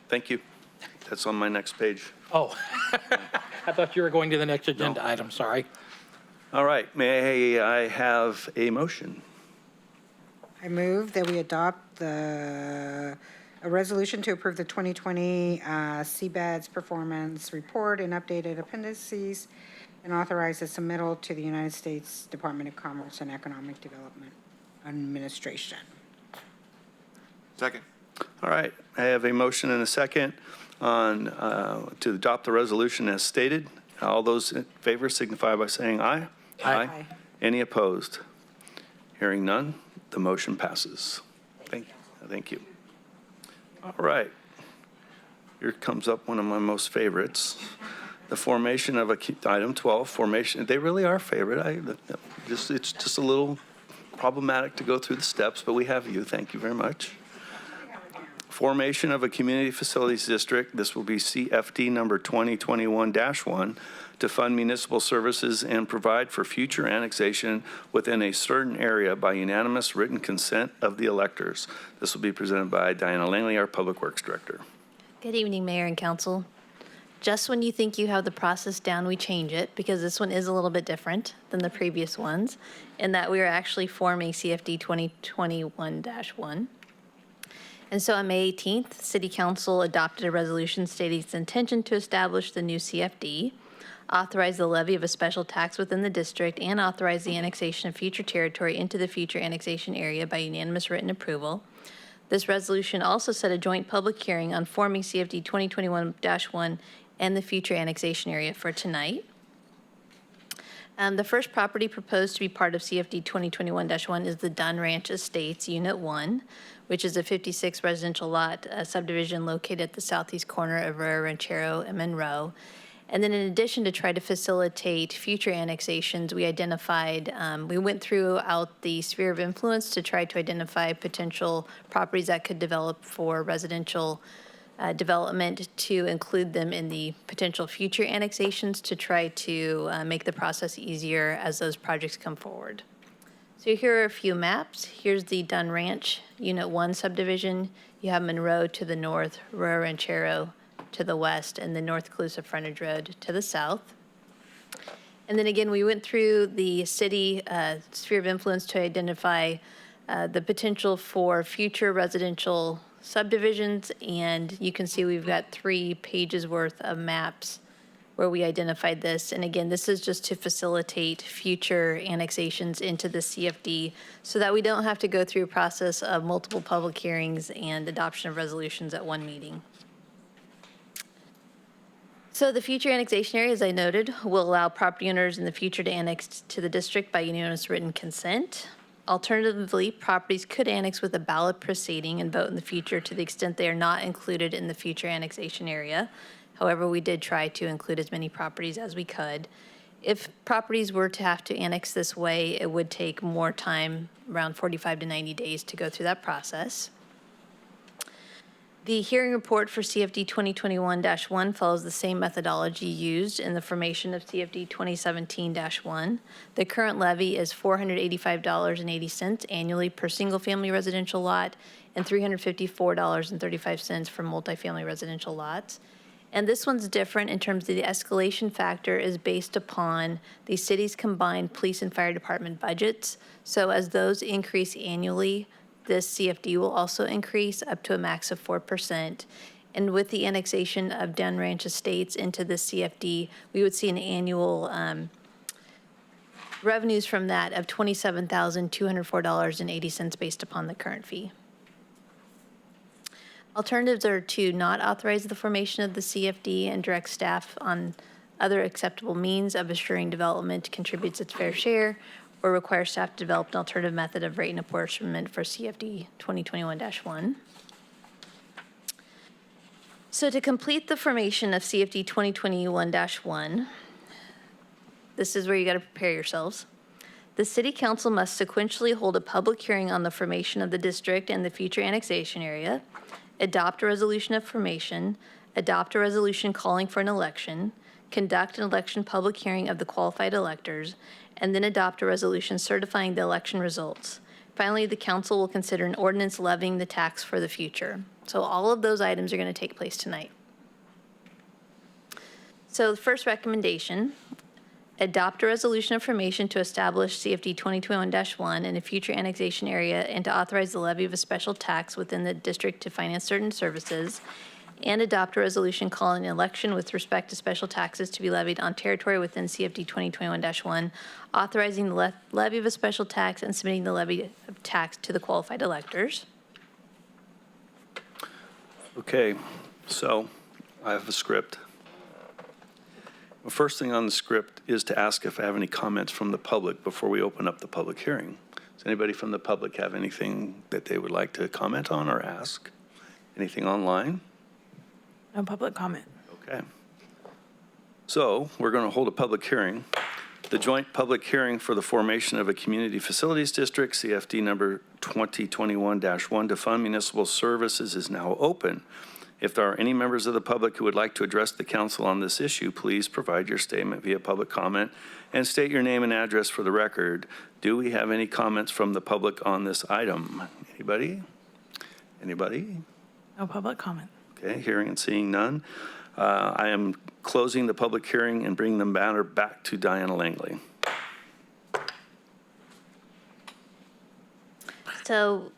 thank you. That's on my next page. Oh, I thought you were going to the next agenda item, sorry. All right, may I have a motion? I move that we adopt a resolution to approve the 2020 CBAD's performance report and updated appendices, and authorize the submittal to the United States Department of Commerce and Economic Development Administration. Second. All right, I have a motion and a second. to adopt the resolution as stated. All those in favor signify by saying aye. Aye. Any opposed? Hearing none, the motion passes. Thank you. All right. Here comes up one of my most favorites. The formation of item 12, formation. They really are favorite. It's just a little problematic to go through the steps, but we have you. Thank you very much. Formation of a community facilities district. This will be CFD number 2021-1 to fund municipal services and provide for future annexation within a certain area by unanimous written consent of the electors. This will be presented by Diana Langley, our Public Works Director. Good evening, Mayor and Council. Just when you think you have the process down, we change it because this one is a little bit different than the previous ones in that we are actually forming CFD 2021-1. And so on May 18th, City Council adopted a resolution stating its intention to establish the new CFD, authorize the levy of a special tax within the district, and authorize the annexation of future territory into the future annexation area by unanimous written approval. This resolution also set a joint public hearing on forming CFD 2021-1 and the future annexation area for tonight. The first property proposed to be part of CFD 2021-1 is the Dunn Ranch Estates Unit 1, which is a 56 residential lot subdivision located at the southeast corner of Arroyo Ranchero and Monroe. And then in addition to try to facilitate future annexations, we identified, we went throughout the sphere of influence to try to identify potential properties that could develop for residential development to include them in the potential future annexations to try to make the process easier as those projects come forward. So here are a few maps. Here's the Dunn Ranch Unit 1 subdivision. You have Monroe to the north, Arroyo Ranchero to the west, and the North Calusa Frontage Road to the south. And then again, we went through the city sphere of influence to identify the potential for future residential subdivisions, and you can see we've got 3 pages worth of maps where we identified this. And again, this is just to facilitate future annexations into the CFD so that we don't have to go through a process of multiple public hearings and adoption of resolutions at one meeting. So the future annexation area, as I noted, will allow property owners in the future to annex to the district by unanimous written consent. Alternatively, properties could annex with a ballot proceeding and vote in the future to the extent they are not included in the future annexation area. However, we did try to include as many properties as we could. If properties were to have to annex this way, it would take more time, around 45 to 90 days, to go through that process. The hearing report for CFD 2021-1 follows the same methodology used in the formation of CFD 2017-1. The current levy is $485.80 annually per single-family residential lot and $354.35 for multifamily residential lots. And this one's different in terms of the escalation factor is based upon the city's combined police and fire department budgets. So as those increase annually, this CFD will also increase up to a max of 4%. And with the annexation of Dunn Ranch Estates into the CFD, we would see an annual revenues from that of $27,204.80 based upon the current fee. Alternatives are to not authorize the formation of the CFD and direct staff on other acceptable means of assuring development contributes its fair share, or require staff to develop an alternative method of rate and apportionment for CFD 2021-1. So to complete the formation of CFD 2021-1, this is where you got to prepare yourselves. The City Council must sequentially hold a public hearing on the formation of the district and the future annexation area, adopt a resolution of formation, adopt a resolution calling for an election, conduct an election public hearing of the qualified electors, and then adopt a resolution certifying the election results. Finally, the council will consider an ordinance levying the tax for the future. So all of those items are going to take place tonight. So the first recommendation, adopt a resolution of formation to establish CFD 2021-1 in a future annexation area and to authorize the levy of a special tax within the district to finance certain services, and adopt a resolution calling an election with respect to special taxes to be levied on territory within CFD 2021-1, authorizing the levy of a special tax and submitting the levy of tax to the qualified electors. Okay, so I have a script. The first thing on the script is to ask if I have any comments from the public before we open up the public hearing. Does anybody from the public have anything that they would like to comment on or ask? Anything online? No public comment. Okay. So we're going to hold a public hearing. The joint public hearing for the formation of a community facilities district, CFD number 2021-1, to fund municipal services is now open. If there are any members of the public who would like to address the council on this issue, please provide your statement via public comment and state your name and address for the record. Do we have any comments from the public on this item? Anybody? Anybody? No public comment. Okay, hearing and seeing none. I am closing the public hearing and bringing the matter back to Diana Langley. So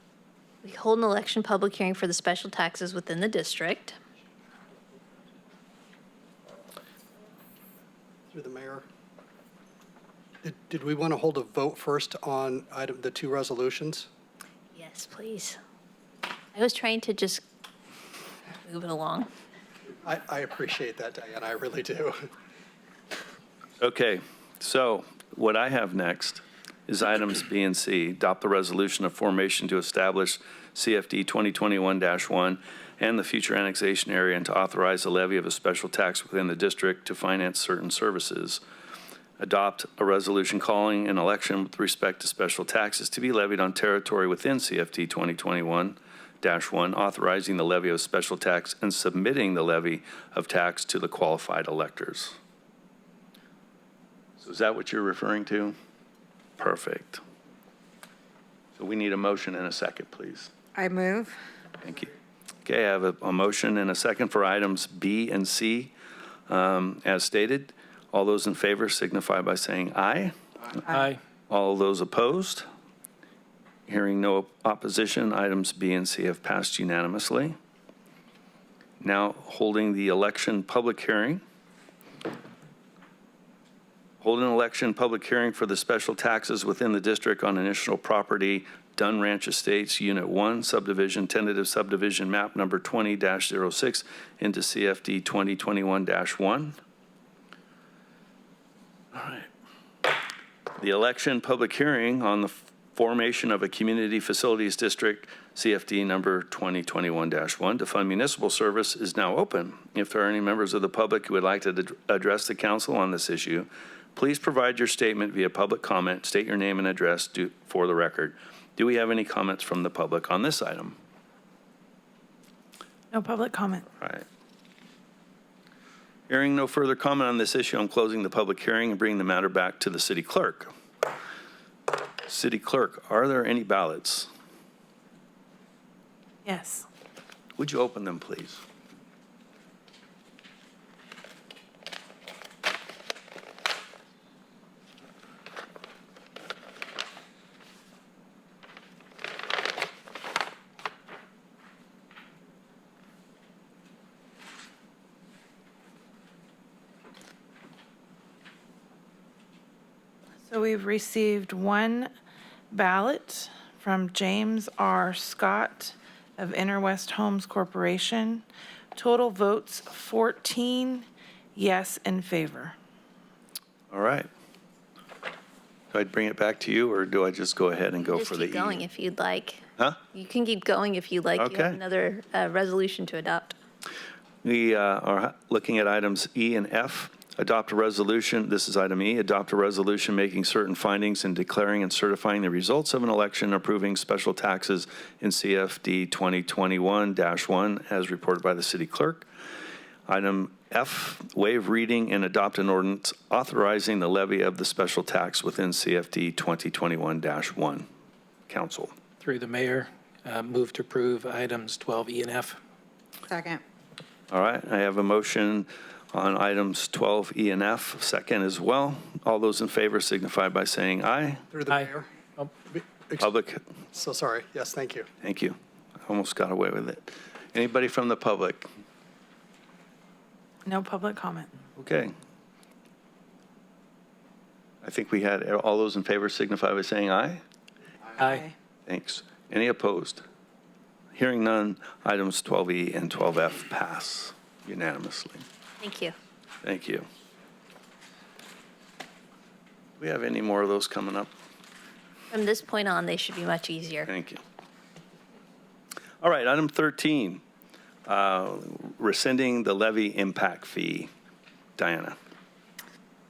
we hold an election public hearing for the special taxes within the district. Through the mayor. Did we want to hold a vote first on the two resolutions? Yes, please. I was trying to just move it along. I appreciate that, Diana, I really do. Okay, so what I have next is items B and C. Adopt the resolution of formation to establish CFD 2021-1 and the future annexation area and to authorize the levy of a special tax within the district to finance certain services. Adopt a resolution calling an election with respect to special taxes to be levied on territory within CFD 2021-1, authorizing the levy of special tax and submitting the levy of tax to the qualified electors. So is that what you're referring to? Perfect. So we need a motion and a second, please. I move. Thank you. Okay, I have a motion and a second for items B and C as stated. All those in favor signify by saying aye. Aye. All those opposed? Hearing no opposition, items B and C have passed unanimously. Now holding the election public hearing. Hold an election public hearing for the special taxes within the district on initial property, Dunn Ranch Estates, Unit 1, subdivision, tentative subdivision map number 20-06 into CFD 2021-1. All right. The election public hearing on the formation of a community facilities district, CFD number 2021-1, to fund municipal service is now open. If there are any members of the public who would like to address the council on this issue, please provide your statement via public comment, state your name and address for the record. Do we have any comments from the public on this item? No public comment. All right. Hearing no further comment on this issue, I'm closing the public hearing and bringing the matter back to the city clerk. City clerk, are there any ballots? Yes. Would you open them, please? So we've received one ballot from James R. Scott of Inner West Homes Corporation. Total votes 14 yes in favor. All right. Do I bring it back to you, or do I just go ahead and go Just for the E? keep going if you'd like. Huh? You can keep going if you'd like. You Okay. have another resolution to adopt. We are looking at items E and F. Adopt a resolution, this is item E, adopt a resolution making certain findings and declaring and certifying the results of an election approving special taxes in CFD 2021-1 as reported by the city clerk. Item F, waive reading and adopt an ordinance authorizing the levy of the special tax within CFD 2021-1. Council. Through the mayor, move to approve items 12E and F. Second. All right, I have a motion on items 12E and F, second as well. All those in favor signify by saying aye. Through the Aye. mayor. Oh. Public, So sorry. Yes, thank you. thank you. I almost got away with it. Anybody from the public? No public comment. Okay. I think we had all those in favor signify by saying aye. Aye. Thanks. Any opposed? Hearing none, items 12E and 12F pass. unanimously. Thank you. Thank you. Do we have any more of those coming up? From this point on, they should be much easier. Thank you. All right, item 13, rescinding the levy impact fee. Diana.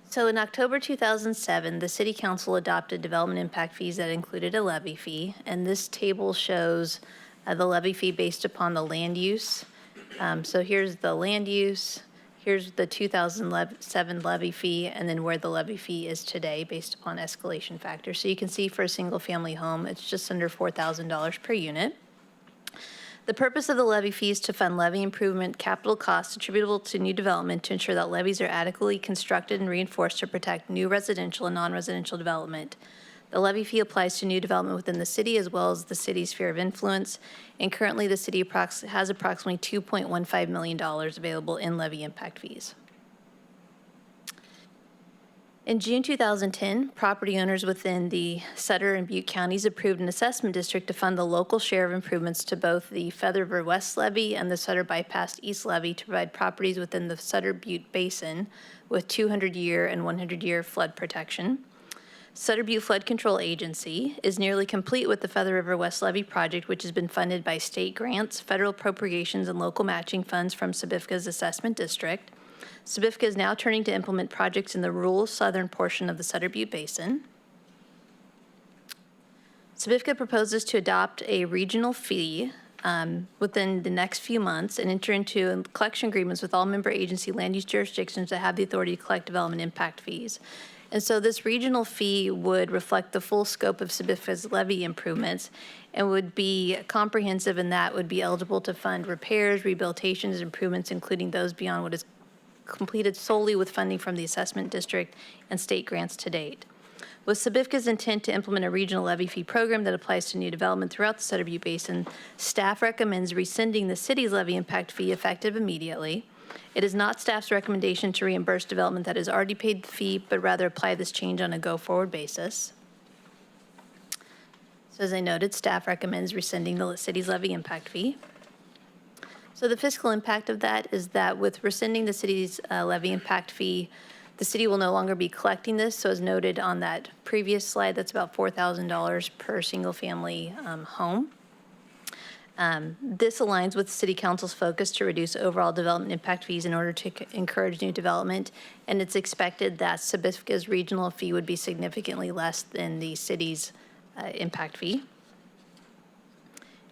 So in October 2007, the City Council adopted development impact fees that included a levy fee, and this table shows the levy fee based upon the land use. So here's the land use, here's the 2007 levy fee, and then where the levy fee is today based upon escalation factors. So you can see for a single-family home, it's just under $4,000 per unit. The purpose of the levy fee is to fund levy improvement capital costs attributable to new development to ensure that levees are adequately constructed and reinforced to protect new residential and non-residential development. The levy fee applies to new development within the city as well as the city's sphere of influence, and currently the city has approximately $2.15 million available in levy impact fees. In June 2010, property owners within the Sutter and Butte counties approved an assessment district to fund the local share of improvements to both the Feather River West levee and the Sutter Bypass East levee to provide properties within the Sutter Butte Basin with 200-year and 100-year flood protection. Sutter Butte Flood Control Agency is nearly complete with the Feather River West levee project, which has been funded by state grants, federal appropriations, and local matching funds from SBIFCA's assessment district. SBIFCA is now turning to implement projects in the rural southern portion of the Sutter Butte Basin. SBIFCA proposes to adopt a regional fee within the next few months and enter into collection agreements with all member agency land use jurisdictions that have the authority to collect development impact fees. And so this regional fee would reflect the full scope of SBIFCA's levee improvements and would be comprehensive, and that would be eligible to fund repairs, rehabilitations, improvements, including those beyond what is completed solely with funding from the assessment district and state grants to date. With SBIFCA's intent to implement a regional levy fee program that applies to new development throughout the Sutter Butte Basin, staff recommends rescinding the city's levy impact fee effective immediately. It is not staff's recommendation to reimburse development that has already paid the fee, but rather apply this change on a go-forward basis. So as I noted, staff recommends rescinding the city's levy impact fee. So the fiscal impact of that is that with rescinding the city's levy impact fee, the city will no longer be collecting this. So as noted on that previous slide, that's about $4,000 per single-family home. This aligns with City Council's focus to reduce overall development impact fees in order to encourage new development, and it's expected that SBIFCA's regional fee would be significantly less than the city's impact fee.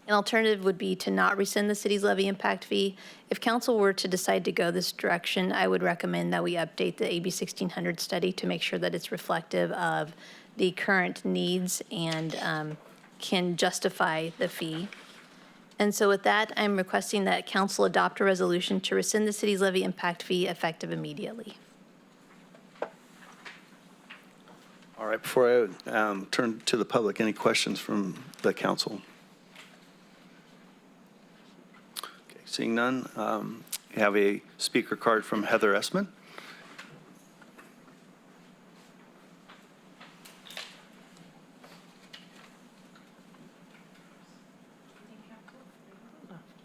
An alternative would be to not rescind the city's levy impact fee. If council were to decide to go this direction, I would recommend that we update the AB 1600 study to make sure that it's reflective of the current needs and can justify the fee. And so with that, I'm requesting that council adopt a resolution to rescind the city's levy impact fee effective immediately. All right, before I turn to the public, any questions from the council? Okay, seeing none, you have a speaker card from Heather Essman.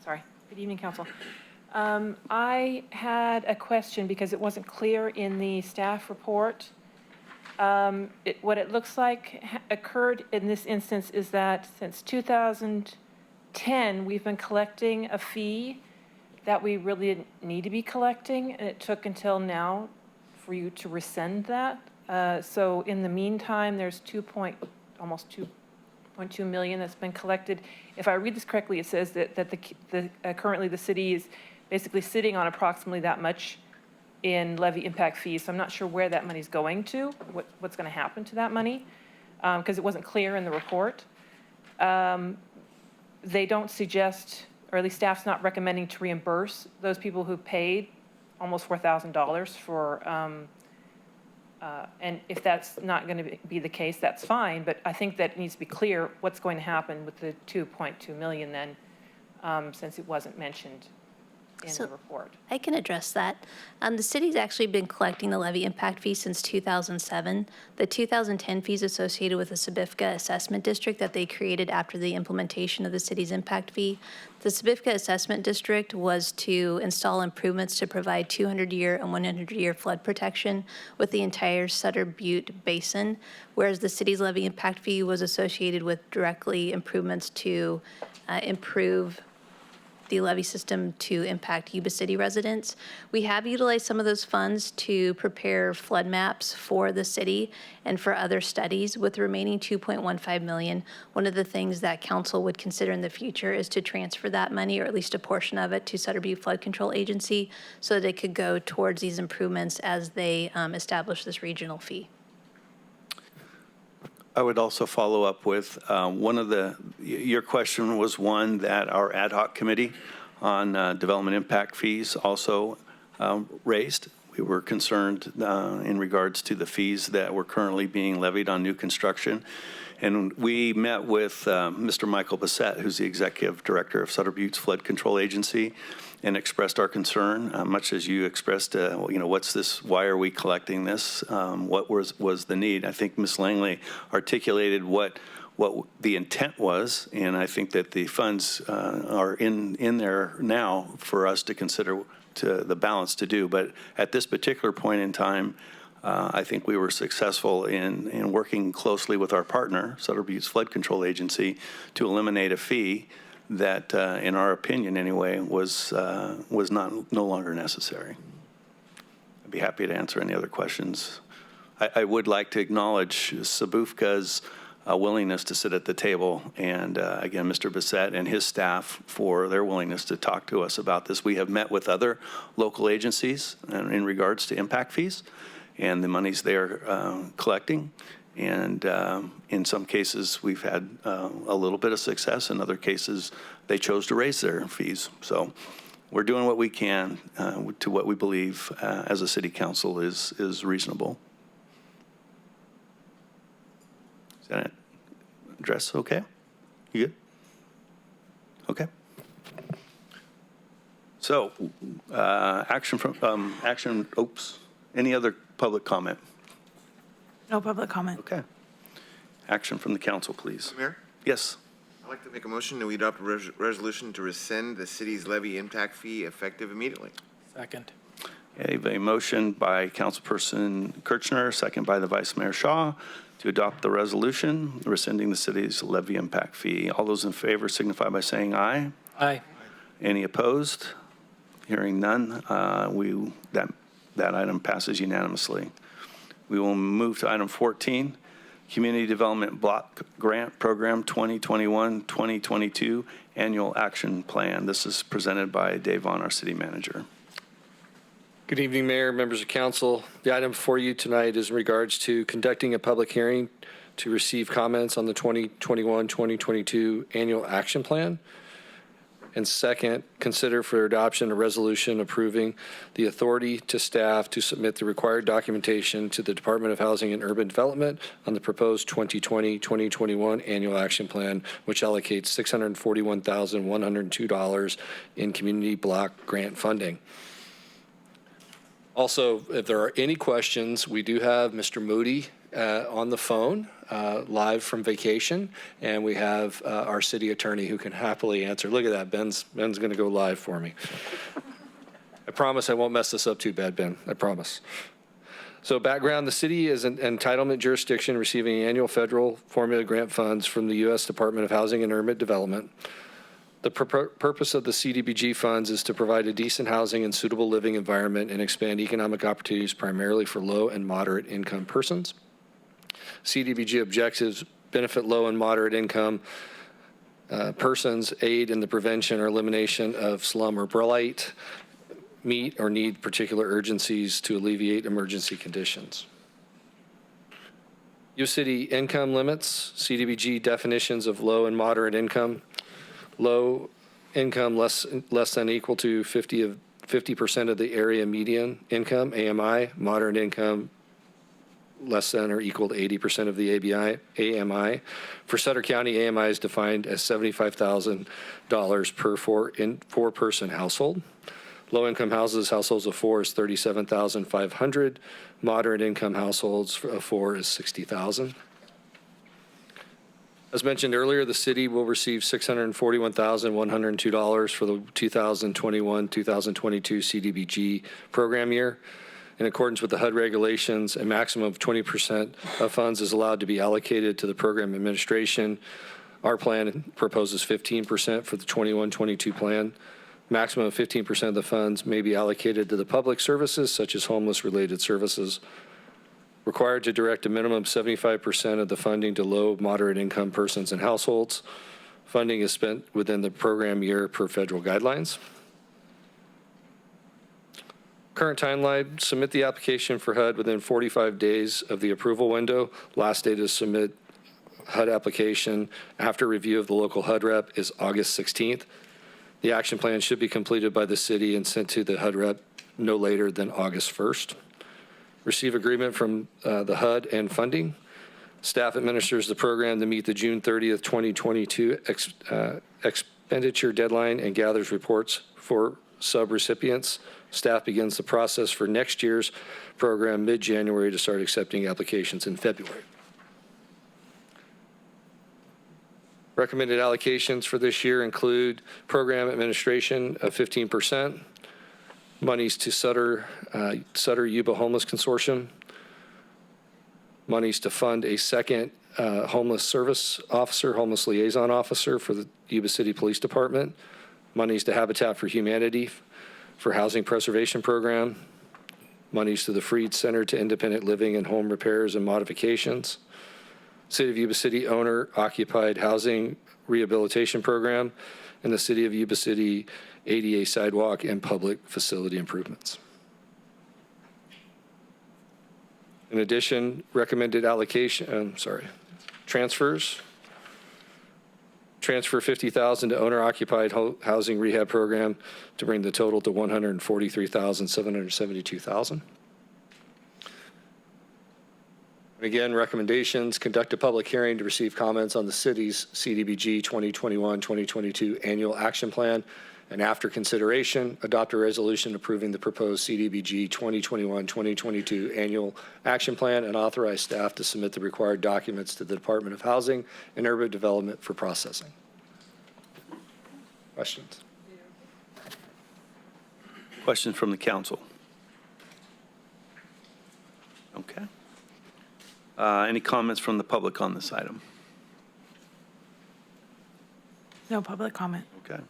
Sorry. Good evening, Council. I had a question because it wasn't clear in the staff report. What it looks like occurred in this instance is that since 2010, we've been collecting a fee that we really didn't need to be collecting, and it took until now for you to rescind that. So in the meantime, there's almost 2.2 million that's been collected. If I read this correctly, it says that currently the city is basically sitting on approximately that much in levy impact fees. So I'm not sure where that money's going to, what's going to happen to that money, because it wasn't clear in the report. They don't suggest, or at least staff's not recommending to reimburse those people who paid almost $4,000 for and if that's not going to be the case, that's fine. But I think that it needs to be clear what's going to happen with the 2.2 million then, since it wasn't mentioned in So- the report. I can address that. The city's actually been collecting the levy impact fee since 2007. The 2010 fees associated with the Sabifka Assessment District that they created after the implementation of the city's impact fee. The Sabifka Assessment District was to install improvements to provide 200-year and 100-year flood protection with the entire Sutter Butte Basin, whereas the city's levy impact fee was associated with directly improvements to improve the levy system to impact Yuba City residents. We have utilized some of those funds to prepare flood maps for the city and for other studies. With the remaining $2.15 million, one of the things that council would consider in the future is to transfer that money, or at least a portion of it, to Sutter Butte Flood Control Agency so that it could go towards these improvements as they establish this regional fee. I would also follow up with your question was one that our ad hoc committee on development impact fees also raised. We were concerned in regards to the fees that were currently being levied on new construction. And we met with Mr. Michael Bissett, who's the executive director of Sutter Butte's Flood Control Agency, and expressed our concern, much as you expressed, what's this, why are we collecting this? What was the need? I think Ms. Langley articulated what the intent was, and I think that the funds are in there now for us to consider to the balance to do. But at this particular point in time, I think we were successful in working closely with our partner, Sutter Butte's Flood Control Agency, to eliminate a fee that, in our opinion anyway, was no longer necessary. I'd be happy to answer any other questions. I would like to acknowledge Sabufka's willingness to sit at the table, and again, Mr. Bissett and his staff for their willingness to talk to us about this. We have met with other local agencies in regards to impact fees and the monies they're collecting. And in some cases, we've had a little bit of success. In other cases, they chose to raise their fees. So we're doing what we can to what we believe as a city council is reasonable. Is that address okay? You good? Okay. So any other public comment? No public comment. Okay. Action from the council, please. Mayor, Yes. I'd like to make a motion that we adopt a resolution to rescind the city's levy impact fee effective immediately. Second. I have a motion by Councilperson Kirchner, second by the Vice Mayor Shaw, to adopt the resolution rescinding the city's levy impact fee. All those in favor signify by saying aye. Aye. Any opposed? Hearing none, that item passes unanimously. We will move to item 14, Community Development Block Grant Program 2021-2022 Annual Action Plan. This is presented by Dave Vaughn, our city manager. Good evening, Mayor, members of council. The item before you tonight is in regards to conducting a public hearing to receive comments on the 2021-2022 Annual Action Plan. And second, consider for adoption a resolution approving the authority to staff to submit the required documentation to the Department of Housing and Urban Development on the proposed 2020-2021 Annual Action Plan, which allocates $641,102 in community block grant funding. Also, if there are any questions, we do have Mr. Moody on the phone, live from vacation, and we have our city attorney who can happily answer. Look at that, Ben's going to go live for me. I promise I won't mess this up too bad, Ben, I promise. So background, the city is an entitlement jurisdiction receiving annual federal formula grant funds from the U.S. Department of Housing and Urban Development. The purpose of the CDBG funds is to provide a decent housing and suitable living environment and expand economic opportunities primarily for low and moderate income persons. CDBG objectives benefit low and moderate income persons, aid in the prevention or elimination of slum or blight, meet or need particular urgencies to alleviate emergency conditions. Yuba City income limits, CDBG definitions of low and moderate income. Low income less than equal to 50% of the area median income, AMI. Moderate income less than or equal to 80% of the AMI. For Sutter County, AMI is defined as $75,000 per four-person household. Low-income households of 4 is 37,500. Moderate income households of 4 is 60,000. As mentioned earlier, the city will receive $641,102 for the 2021-2022 CDBG program year. In accordance with the HUD regulations, a maximum of 20% of funds is allowed to be allocated to the program administration. Our plan proposes 15% for the 21-22 plan. Maximum of 15% of the funds may be allocated to the public services, such as homeless-related services. Required to direct a minimum of 75% of the funding to low, moderate income persons and households. Funding is spent within the program year per federal guidelines. Current timeline, submit the application for HUD within 45 days of the approval window. Last day to submit HUD application after review of the local HUD rep is August 16th. The action plan should be completed by the city and sent to the HUD rep no later than August 1st. Receive agreement from the HUD and funding. Staff administers the program to meet the June 30th, 2022 expenditure deadline and gathers reports for sub-recipients. Staff begins the process for next year's program mid-January to start accepting applications in February. Recommended allocations for this year include program administration of 15%, monies to Sutter Yuba Homeless Consortium, monies to fund a second homeless service officer, homeless liaison officer for the Yuba City Police Department, monies to Habitat for Humanity for housing preservation program, monies to the Freed Center to independent living and home repairs and modifications, City of Yuba City owner occupied housing rehabilitation program, and the City of Yuba City ADA sidewalk and public facility improvements. In addition, recommended transfers. Transfer $50,000 to owner-occupied housing rehab program to bring the total to $143,772,000. Again, recommendations, conduct a public hearing to receive comments on the city's CDBG 2021-2022 annual action plan, and after consideration, adopt a resolution approving the proposed CDBG 2021-2022 annual action plan and authorize staff to submit the required documents to the Department of Housing and Urban Development for processing. Questions? Questions from the council? Okay. Any comments from the public on this item? No public comment. Okay.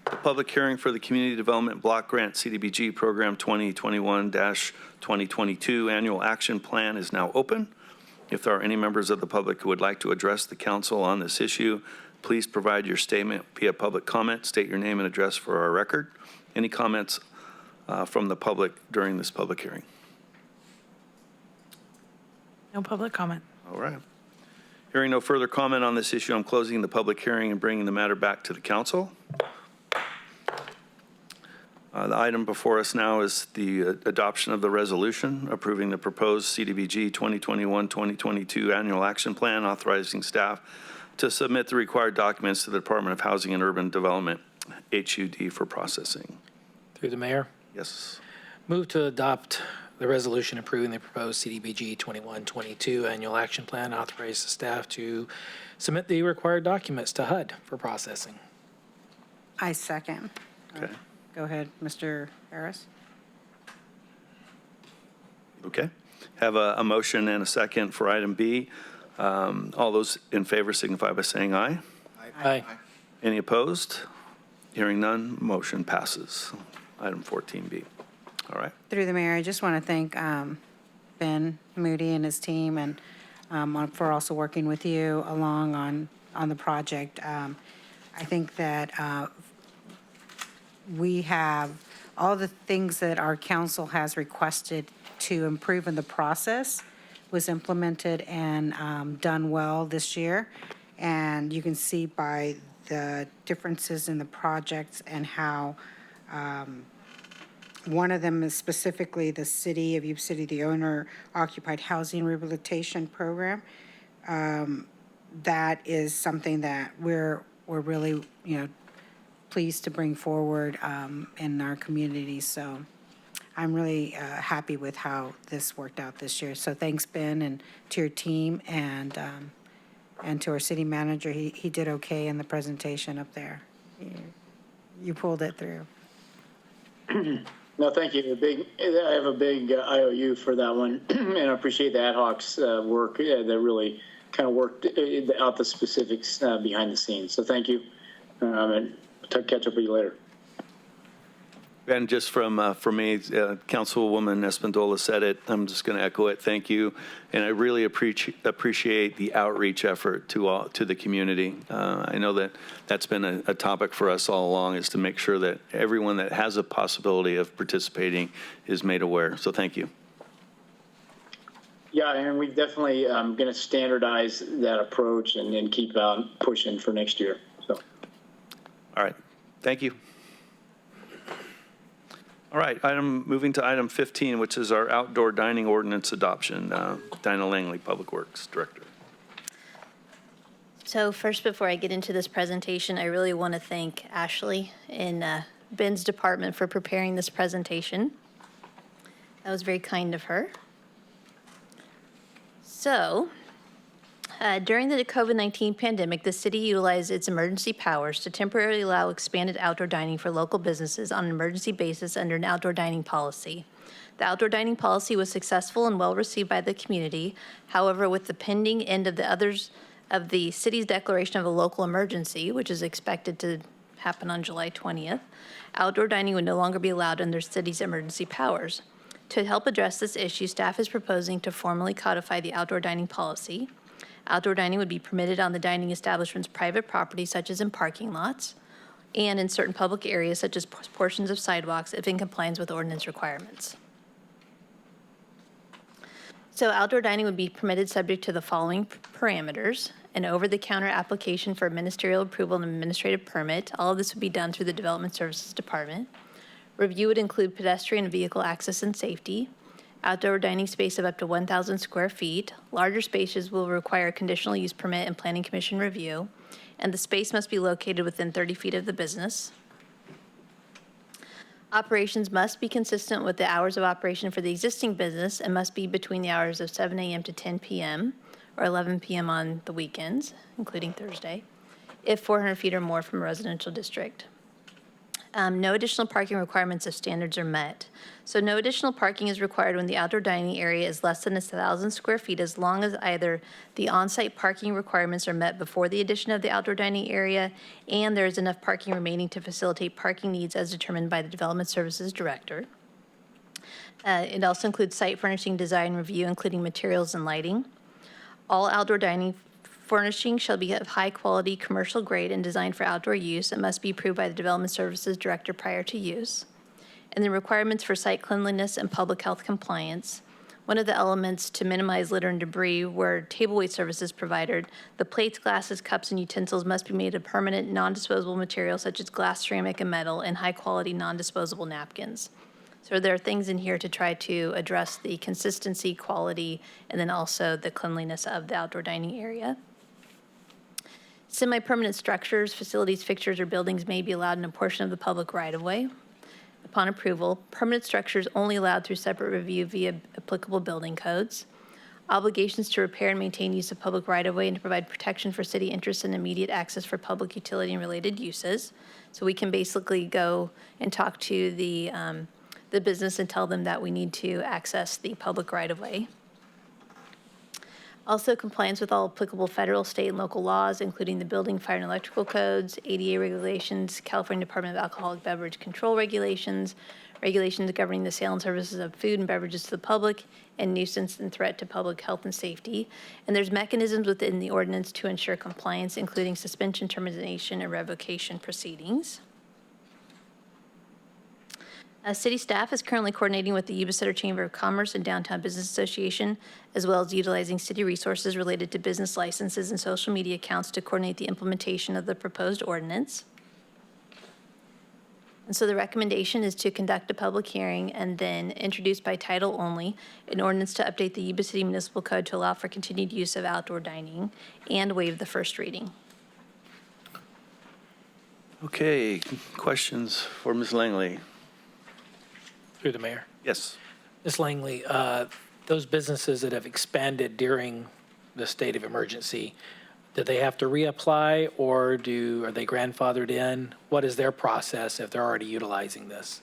The public hearing for the Community Development Block Grant CDBG Program 2021-2022 Annual Action Plan is now open. If there are any members of the public who would like to address the council on this issue, please provide your statement via public comment. State your name and address for our record. Any comments from the public during this public hearing? No public comment. All right. Hearing no further comment on this issue, I'm closing the public hearing and bringing the matter back to the council. The item before us now is the adoption of the resolution approving the proposed CDBG 2021-2022 Annual Action Plan, authorizing staff to submit the required documents to the Department of Housing and Urban Development, HUD, for processing. Through the mayor. Yes. Move to adopt the resolution approving the proposed CDBG 21-22 annual action plan, authorize the staff to submit the required documents to HUD for processing. I second. Okay. Go ahead, Mr. Harris. Okay. Have a motion and a second for item B. All those in favor signify by saying aye. Aye. Any opposed? Hearing none, motion passes. Item 14B. All right. Through the mayor, I just want to thank Ben Moody and his team and for also working with you along on the project. I think that we have all the things that our council has requested to improve in the process was implemented and done well this year. And you can see by the differences in the projects and how one of them is specifically the City of Yuba City, the owner-occupied housing rehabilitation program. That is something that we're really, pleased to bring forward in our community. So I'm really happy with how this worked out this year. So thanks, Ben, and to your team, and to our city manager. He did okay in the presentation up there. You pulled it through. No, thank you. I have a big IOU for that one, and I appreciate the ad hoc's work that really kind of worked out the specifics behind the scenes. So thank you, and I'll catch up with you later. And just from me, Councilwoman Espandola said it. I'm just going to echo it. Thank you, and I really appreciate the outreach effort to the community. I know that's been a topic for us all along, is to make sure that everyone that has a possibility of participating is made aware. So thank you. Yeah, and we definitely going to standardize that approach and then keep pushing for next year. So, all right, thank you. All right, moving to item 15, which is our outdoor dining ordinance adoption. Dinah Langley, Public Works Director. So first, before I get into this presentation, I really want to thank Ashley in Ben's department for preparing this presentation. That was very kind of her. So, during the COVID-19 pandemic, the city utilized its emergency powers to temporarily allow expanded outdoor dining for local businesses on an emergency basis under an outdoor dining policy. The outdoor dining policy was successful and well received by the community. However, with the pending end of the city's declaration of a local emergency, which is expected to happen on July 20th, outdoor dining would no longer be allowed under the city's emergency powers. To help address this issue, staff is proposing to formally codify the outdoor dining policy. Outdoor dining would be permitted on the dining establishment's private property, such as in parking lots, and in certain public areas, such as portions of sidewalks, if in compliance with ordinance requirements. So outdoor dining would be permitted subject to the following parameters: an over-the-counter application for ministerial approval and administrative permit. All of this would be done through the Development Services Department. Review would include pedestrian and vehicle access and safety. Outdoor dining space of up to 1,000 square feet. Larger spaces will require a conditional use permit and planning commission review, and the space must be located within 30 feet of the business. Operations must be consistent with the hours of operation for the existing business and must be between the hours of 7 a.m. to 10 p.m. or 11 p.m. on the weekends, including Thursday, if 400 feet or more from a residential district. No additional parking requirements if standards are met. So no additional parking is required when the outdoor dining area is less than 1,000 square feet, as long as either the on-site parking requirements are met before the addition of the outdoor dining area and there is enough parking remaining to facilitate parking needs as determined by the Development Services Director. It also includes site furnishing, design, review, including materials and lighting. All outdoor dining furnishing shall be of high quality, commercial grade, and designed for outdoor use and must be approved by the Development Services Director prior to use. And the requirements for site cleanliness and public health compliance. One of the elements to minimize litter and debris where table weight services provided, the plates, glasses, cups, and utensils must be made of permanent, non-disposable materials such as glass, ceramic, and metal, and high-quality, non-disposable napkins. So there are things in here to try to address the consistency, quality, and then also the cleanliness of the outdoor dining area. Semi-permanent structures, facilities, fixtures, or buildings may be allowed in a portion of the public right-of-way. Upon approval, permanent structures only allowed through separate review via applicable building codes. Obligations to repair and maintain use of public right-of-way and to provide protection for city interests and immediate access for public utility and related uses. So we can basically go and talk to the business and tell them that we need to access the public right-of-way. Also, compliance with all applicable federal, state, and local laws, including the building, fire, and electrical codes, ADA regulations, California Department of Alcoholic Beverage Control regulations, regulations governing the sale and services of food and beverages to the public, and nuisance and threat to public health and safety. And there's mechanisms within the ordinance to ensure compliance, including suspension, termination, and revocation proceedings. City staff is currently coordinating with the Ubisoter Chamber of Commerce and Downtown Business Association, as well as utilizing city resources related to business licenses and social media accounts to coordinate the implementation of the proposed ordinance. And so the recommendation is to conduct a public hearing and then introduce by title only an ordinance to update the Yuba City Municipal Code to allow for continued use of outdoor dining and waive the first reading. Okay, questions for Ms. Langley? Through the mayor. Yes. Ms. Langley, those businesses that have expanded during the state of emergency, do they have to reapply or are they grandfathered in? What is their process if they're already utilizing this?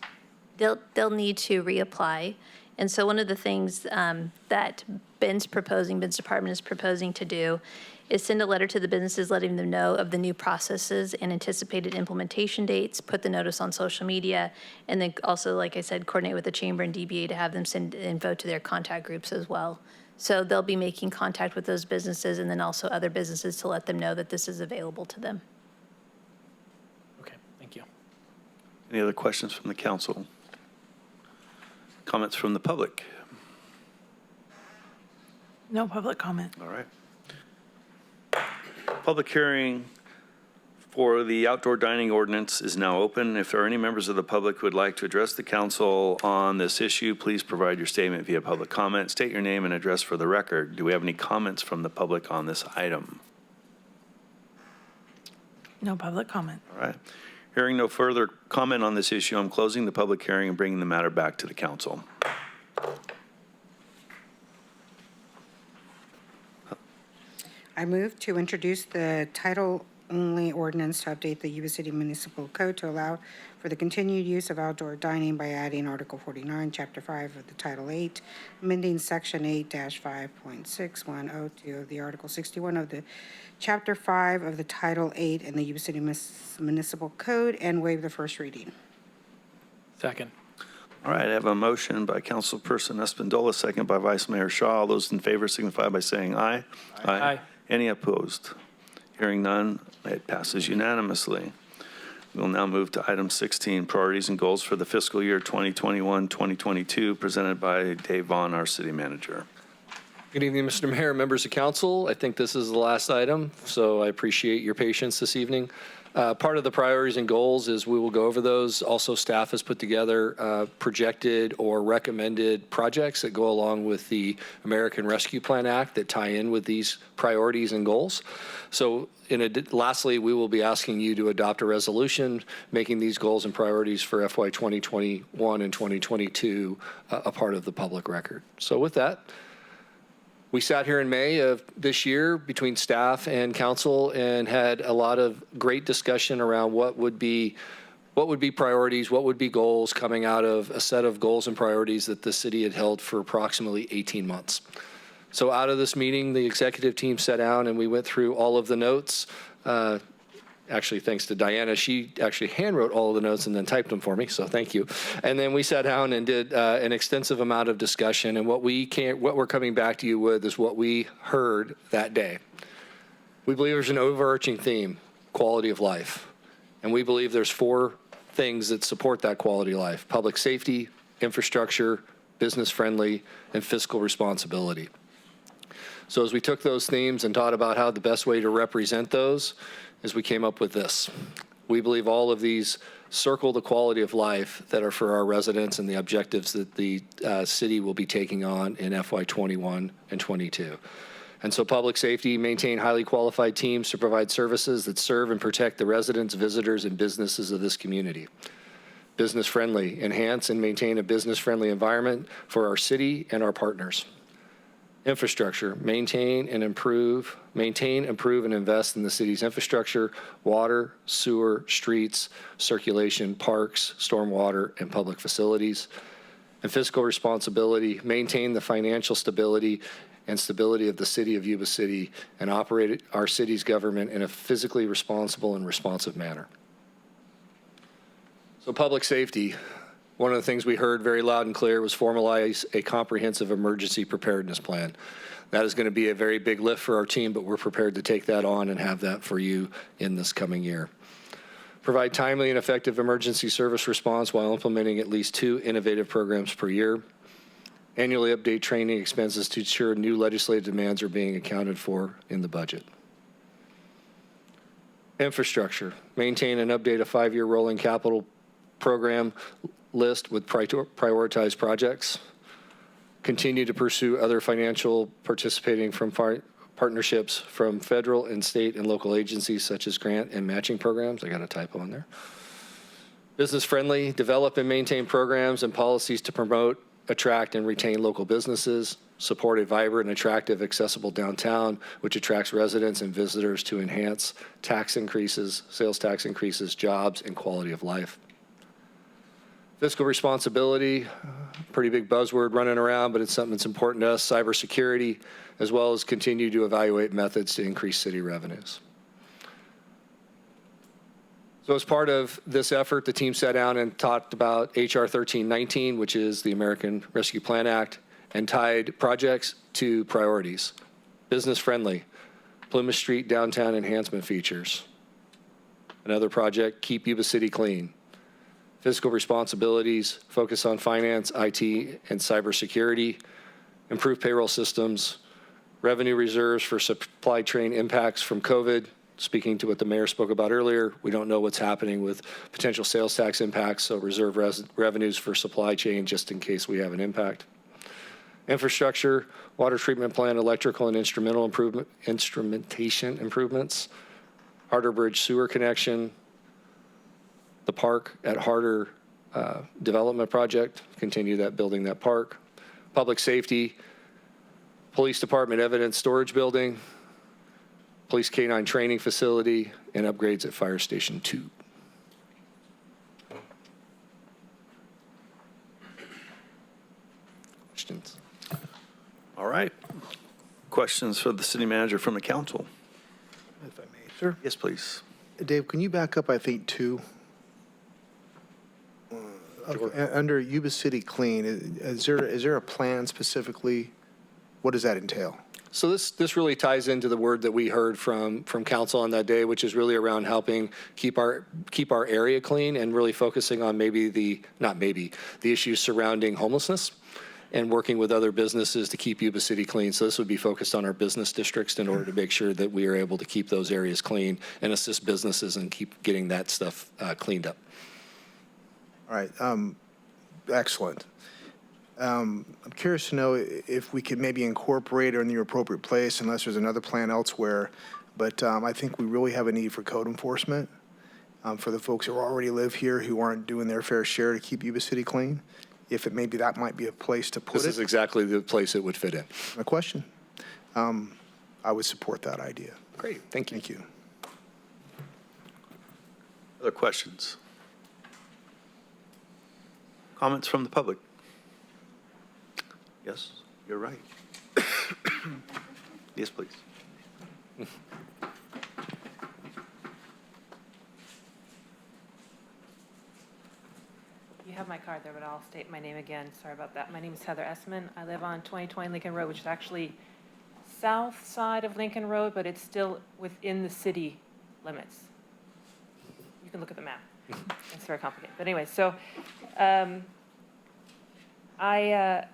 They'll need to reapply. And so one of the things that Ben's department is proposing to do is send a letter to the businesses letting them know of the new processes and anticipated implementation dates, put the notice on social media, and then also, like I said, coordinate with the chamber and DBA to have them send info to their contact groups as well. So they'll be making contact with those businesses and then also other businesses to let them know that this is available to them. Okay, thank you. Any other questions from the council? Comments from the public? No public comment. All right. Public hearing for the outdoor dining ordinance is now open. If there are any members of the public who would like to address the council on this issue, please provide your statement via public comment. State your name and address for the record. Do we have any comments from the public on this item? No public comment. All right. Hearing no further comment on this issue, I'm closing the public hearing and bringing the matter back to the council. I move to introduce the title-only ordinance to update the Yuba City Municipal Code to allow for the continued use of outdoor dining by adding Article 49, Chapter 5 of the Title 8, amending Section 8-5.6102 of the Article 61 of the Chapter 5 of the Title 8 in the Yuba City Municipal Code, and waive the first reading. Second. All right, I have a motion by Councilperson Espandola, second by Vice Mayor Shaw. All those in favor signify by saying aye. Aye. Any opposed? Hearing none, it passes unanimously. We will now move to item 16, priorities and goals for the fiscal year 2021-2022, presented by Dave Vaughn, our city manager. Good evening, Mr. Mayor, members of council. I think this is the last item, so I appreciate your patience this evening. Part of the priorities and goals is we will go over those. Also, staff has put together projected or recommended projects that go along with the American Rescue Plan Act that tie in with these priorities and goals. So lastly, we will be asking you to adopt a resolution making these goals and priorities for FY 2021 and 2022 a part of the public record. So with that, we sat here in May of this year between staff and council and had a lot of great discussion around what would be priorities, what would be goals coming out of a set of goals and priorities that the city had held for approximately 18 months. So out of this meeting, the executive team sat down and we went through all of the notes. Actually, thanks to Diana, she actually handwrote all of the notes and then typed them for me, so thank you. And then we sat down and did an extensive amount of discussion, and what we're coming back to you with is what we heard that day. We believe there's an overarching theme, quality of life. And we believe there's 4 things that support that quality of life: public safety, infrastructure, business friendly, and fiscal responsibility. So as we took those themes and thought about how the best way to represent those, is we came up with this. We believe all of these circle the quality of life that are for our residents and the objectives that the city will be taking on in FY 21 and 22. And so public safety, maintain highly qualified teams to provide services that serve and protect the residents, visitors, and businesses of this community. Business friendly, enhance and maintain a business friendly environment for our city and our partners. Infrastructure, maintain, improve, and invest in the city's infrastructure, water, sewer, streets, circulation, parks, stormwater, and public facilities. And fiscal responsibility, maintain the financial stability and stability of the city of Yuba City and operate our city's government in a physically responsible and responsive manner. So public safety. One of the things we heard very loud and clear was formalize a comprehensive emergency preparedness plan. That is going to be a very big lift for our team, but we're prepared to take that on and have that for you in this coming year. Provide timely and effective emergency service response while implementing at least 2 innovative programs per year. Annually update training expenses to ensure new legislative demands are being accounted for in the budget. Infrastructure. Maintain and update a 5-year rolling capital program list with prioritized projects. Continue to pursue other financial participating from partnerships from federal and state and local agencies such as grant and matching programs. I got a typo in there. Business-friendly, develop and maintain programs and policies to promote, attract, and retain local businesses, support a vibrant and attractive, accessible downtown, which attracts residents and visitors to enhance tax increases, sales tax increases, jobs, and quality of life. Fiscal responsibility, pretty big buzzword running around, but it's something that's important to us. Cybersecurity, as well as continue to evaluate methods to increase city revenues. So as part of this effort, the team sat down and talked about HR 1319, which is the American Rescue Plan Act, and tied projects to priorities. Business-friendly, Plymouth Street downtown enhancement features. Another project, keep Yuba City clean. Fiscal responsibilities, focus on finance, IT, and cybersecurity, improve payroll systems, revenue reserves for supply chain impacts from COVID. Speaking to what the mayor spoke about earlier, we don't know what's happening with potential sales tax impacts, so reserve revenues for supply chain just in case we have an impact. Infrastructure, water treatment plant, electrical and instrumentation improvements, Harder Bridge sewer connection, the park at Harder development project, continue that, building that park. Public safety, police department evidence storage building, police K-9 training facility, and upgrades at Fire Station 2. Questions? All right. Questions for the city manager from the council? If I may, sir. Yes, please. Dave, can you back up, I think, two? Okay, under Yuba City Clean, is there a plan specifically? What does that entail? So this really ties into the word that we heard from council on that day, which is really around helping keep our area clean and really focusing on the issues surrounding homelessness and working with other businesses to keep Yuba City clean. So this would be focused on our business districts in order to make sure that we are able to keep those areas clean and assist businesses and keep getting that stuff cleaned up. All right, excellent. I'm curious to know if we could maybe incorporate it in the appropriate place, unless there's another plan elsewhere. But I think we really have a need for code enforcement for the folks who already live here who aren't doing their fair share to keep Yuba City clean. If it maybe that might be a place to put it. This is exactly the place it would fit in. My question. I would support that idea. Great, thank you. Thank you. Other questions? Comments from the public? Yes, you're right. Yes, please. You have my card there, but I'll state my name again. Sorry about that. My name is Heather Essman. I live on 2020 Lincoln Road, which is actually south side of Lincoln Road, but it's still within the city limits. You can look at the map. It's very complicated. But anyway, so I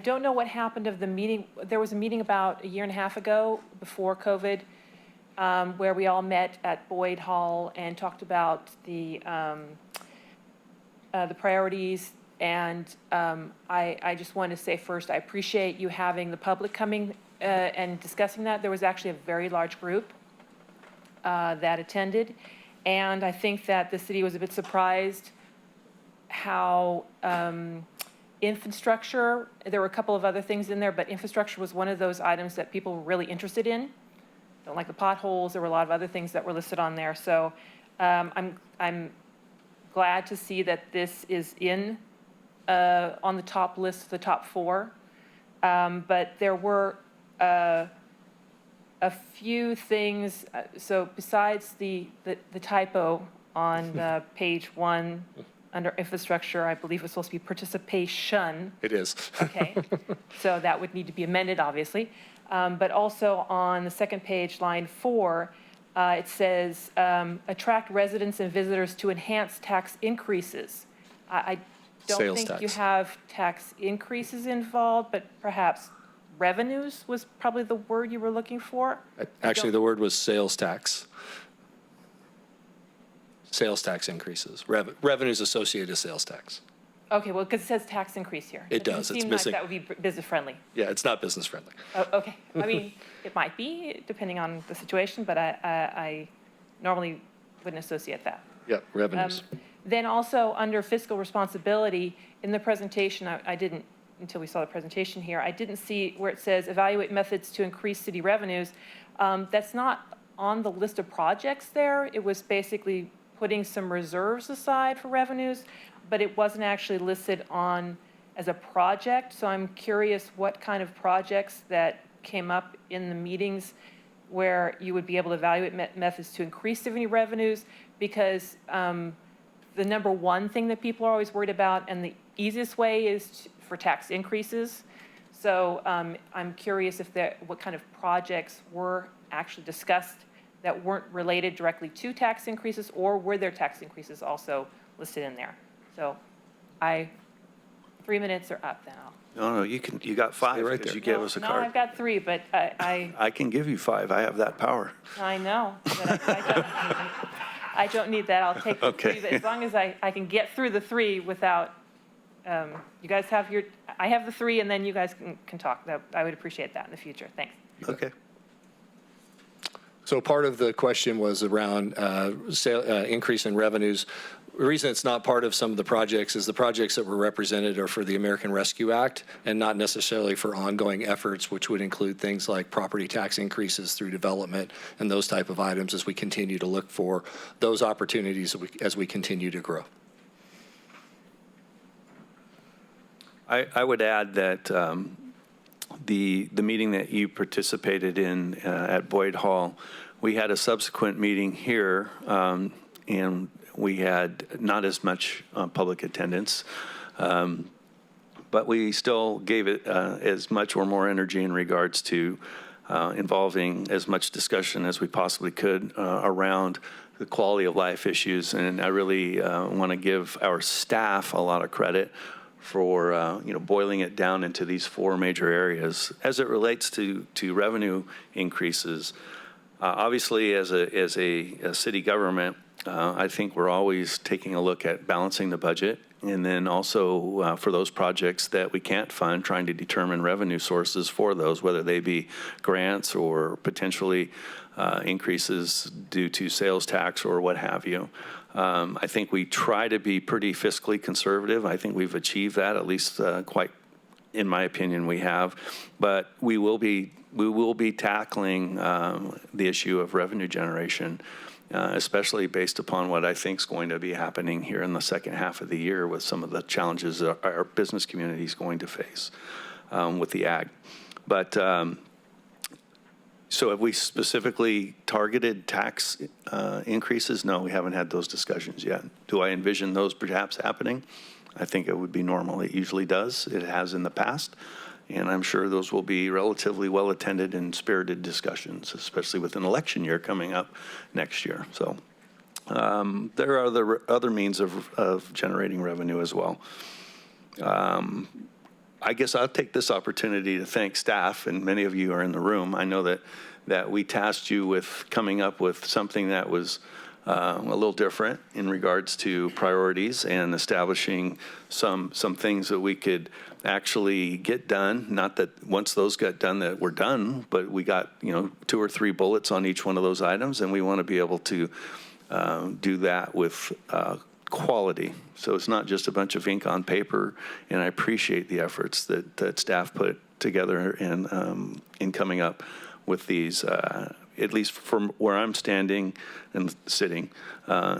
don't know what happened of the meeting. There was a meeting about a year and a half ago before COVID where we all met at Boyd Hall and talked about the priorities. And I just want to say first, I appreciate you having the public coming and discussing that. There was actually a very large group that attended. And I think that the city was a bit surprised how infrastructure, there were a couple of other things in there, but infrastructure was one of those items that people were really interested in. Don't like the potholes. There were a lot of other things that were listed on there. So I'm glad to see that this is in on the top list, the top 4. But there were a few things. So besides the typo on page 1 under infrastructure, I believe it's supposed to be participation. It is. Okay, so that would need to be amended, obviously. But also on the second page, line 4, it says, attract residents and visitors to enhance tax increases. I don't Sales think tax. you have tax increases involved, but perhaps revenues was probably the word you were looking for. Actually, the word was sales tax. Sales tax increases, revenues associated to sales tax. Okay, well, because it says tax increase here. It does. It's It seemed missing. like that would be business friendly. Yeah, it's not business friendly. Oh, okay. I mean, it might be, depending on the situation, but I normally wouldn't associate that. Yeah, revenues. Then also, under fiscal responsibility, in the presentation, I didn't, until we saw the presentation here, I didn't see where it says evaluate methods to increase city revenues. That's not on the list of projects there. It was basically putting some reserves aside for revenues, but it wasn't actually listed on as a project. So I'm curious what kind of projects that came up in the meetings where you would be able to evaluate methods to increase city revenues, because the number one thing that people are always worried about, and the easiest way is for tax increases. So I'm curious if what kind of projects were actually discussed that weren't related directly to tax increases, or were there tax increases also listed in there? So 3 minutes are up then. No, you got 5 right because there. you gave us a No, card. I've got 3, but I can give you 5. I have that power. I know, but I don't need that. I'll take the Okay. 3, but as long as I can get through the 3 without, you guys have I have the 3, and then you guys can talk. I would appreciate that in the future. Thanks. Okay. So part of the question was around increase in revenues. The reason it's not part of some of the projects is the projects that were represented are for the American Rescue Act and not necessarily for ongoing efforts, which would include things like property tax increases through development and those type of items as we continue to look for those opportunities as we continue to grow. I would add that the meeting that you participated in at Boyd Hall, we had a subsequent meeting here, and we had not as much public attendance, but we still gave it as much or more energy in regards to involving as much discussion as we possibly could around the quality of life issues. And I really want to give our staff a lot of credit for boiling it down into these 4 major areas as it relates to revenue increases. Obviously, as a city government, I think we're always taking a look at balancing the budget, and then also for those projects that we can't fund, trying to determine revenue sources for those, whether they be grants or potentially increases due to sales tax or what have you. I think we try to be pretty fiscally conservative. I think we've achieved that, at least quite, in my opinion, we have. But we will be tackling the issue of revenue generation, especially based upon what I think is going to be happening here in the second half of the year with some of the challenges that our business community is going to face with the ag. But so have we specifically targeted tax increases? No, we haven't had those discussions yet. Do I envision those perhaps happening? I think it would be normal. It usually does. It has in the past. And I'm sure those will be relatively well-attended and spirited discussions, especially with an election year coming up next year. So there are other means of generating revenue as well. I guess I'll take this opportunity to thank staff, and many of you are in the room. I know that we tasked you with coming up with something that was a little different in regards to priorities and establishing some things that we could actually get done. Not that once those got done that we're done, but we got 2 or 3 bullets on each one of those items, and we want to be able to do that with quality. So it's not just a bunch of ink on paper, and I appreciate the efforts that staff put together in coming up with these. At least from where I'm standing and sitting,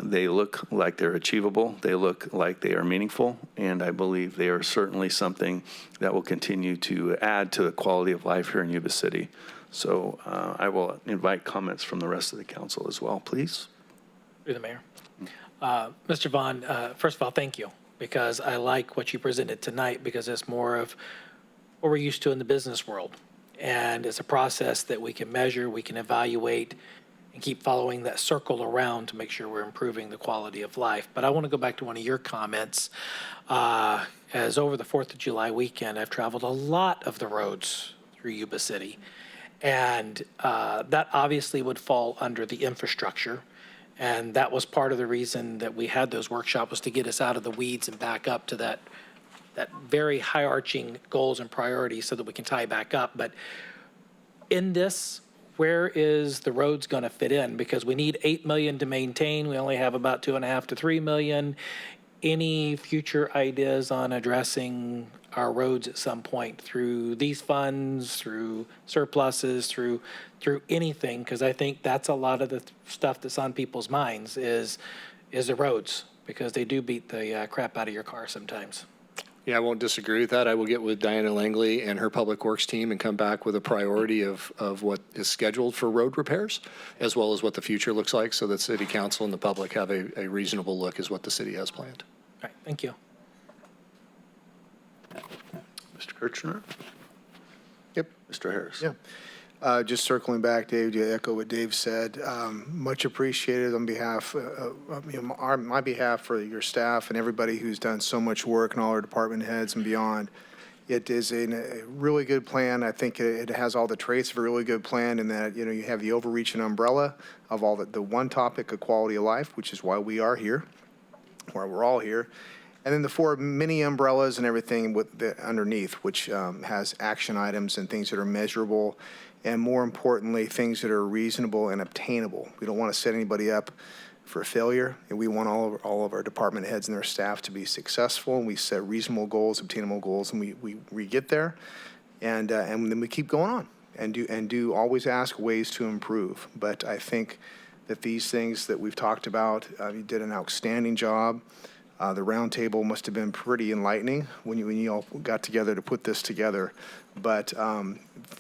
they look like they're achievable. They look like they are meaningful, and I believe they are certainly something that will continue to add to the quality of life here in Yuba City. So I will invite comments from the rest of the council as well, please. Through the mayor. Mr. Vaughn, first of all, thank you, because I like what you presented tonight, because it's more of what we're used to in the business world. And it's a process that we can measure, we can evaluate, and keep following that circle around to make sure we're improving the quality of life. But I want to go back to one of your comments. As over the 4th of July weekend, I've traveled a lot of the roads through Yuba City. And that obviously would fall under the infrastructure. And that was part of the reason that we had those workshops, was to get us out of the weeds and back up to that very high arching goals and priorities so that we can tie back up. But in this, where is the roads going to fit in? Because we need 8 million to maintain. We only have about 2.5 to 3 million. Any future ideas on addressing our roads at some point through these funds, through surpluses, through anything? Because I think that's a lot of the stuff that's on people's minds is the roads, because they do beat the crap out of your car sometimes. Yeah, I won't disagree with that. I will get with Diana Langley and her Public Works team and come back with a priority of what is scheduled for road repairs, as well as what the future looks like, so that City Council and the public have a reasonable look as what the city has planned. All right, thank you. Mr. Kirchner? Yep. Mr. Harris? Yeah. Just circling back, Dave, to echo what Dave said, much appreciated on behalf, my behalf for your staff and everybody who's done so much work and all our department heads and beyond. It is a really good plan. I think it has all the traits of a really good plan in that, you have the overreaching umbrella of all the one topic of quality of life, which is why we are here, why we're all here. And then the 4 mini umbrellas and everything with underneath, which has action items and things that are measurable, and more importantly, things that are reasonable and obtainable. We don't want to set anybody up for failure, and we want all of our department heads and their staff to be successful, and we set reasonable goals, obtainable goals, and we get there, and then we keep going on and do always ask ways to improve. But I think that these things that we've talked about, you did an outstanding job. The roundtable must have been pretty enlightening when you all got together to put this together. But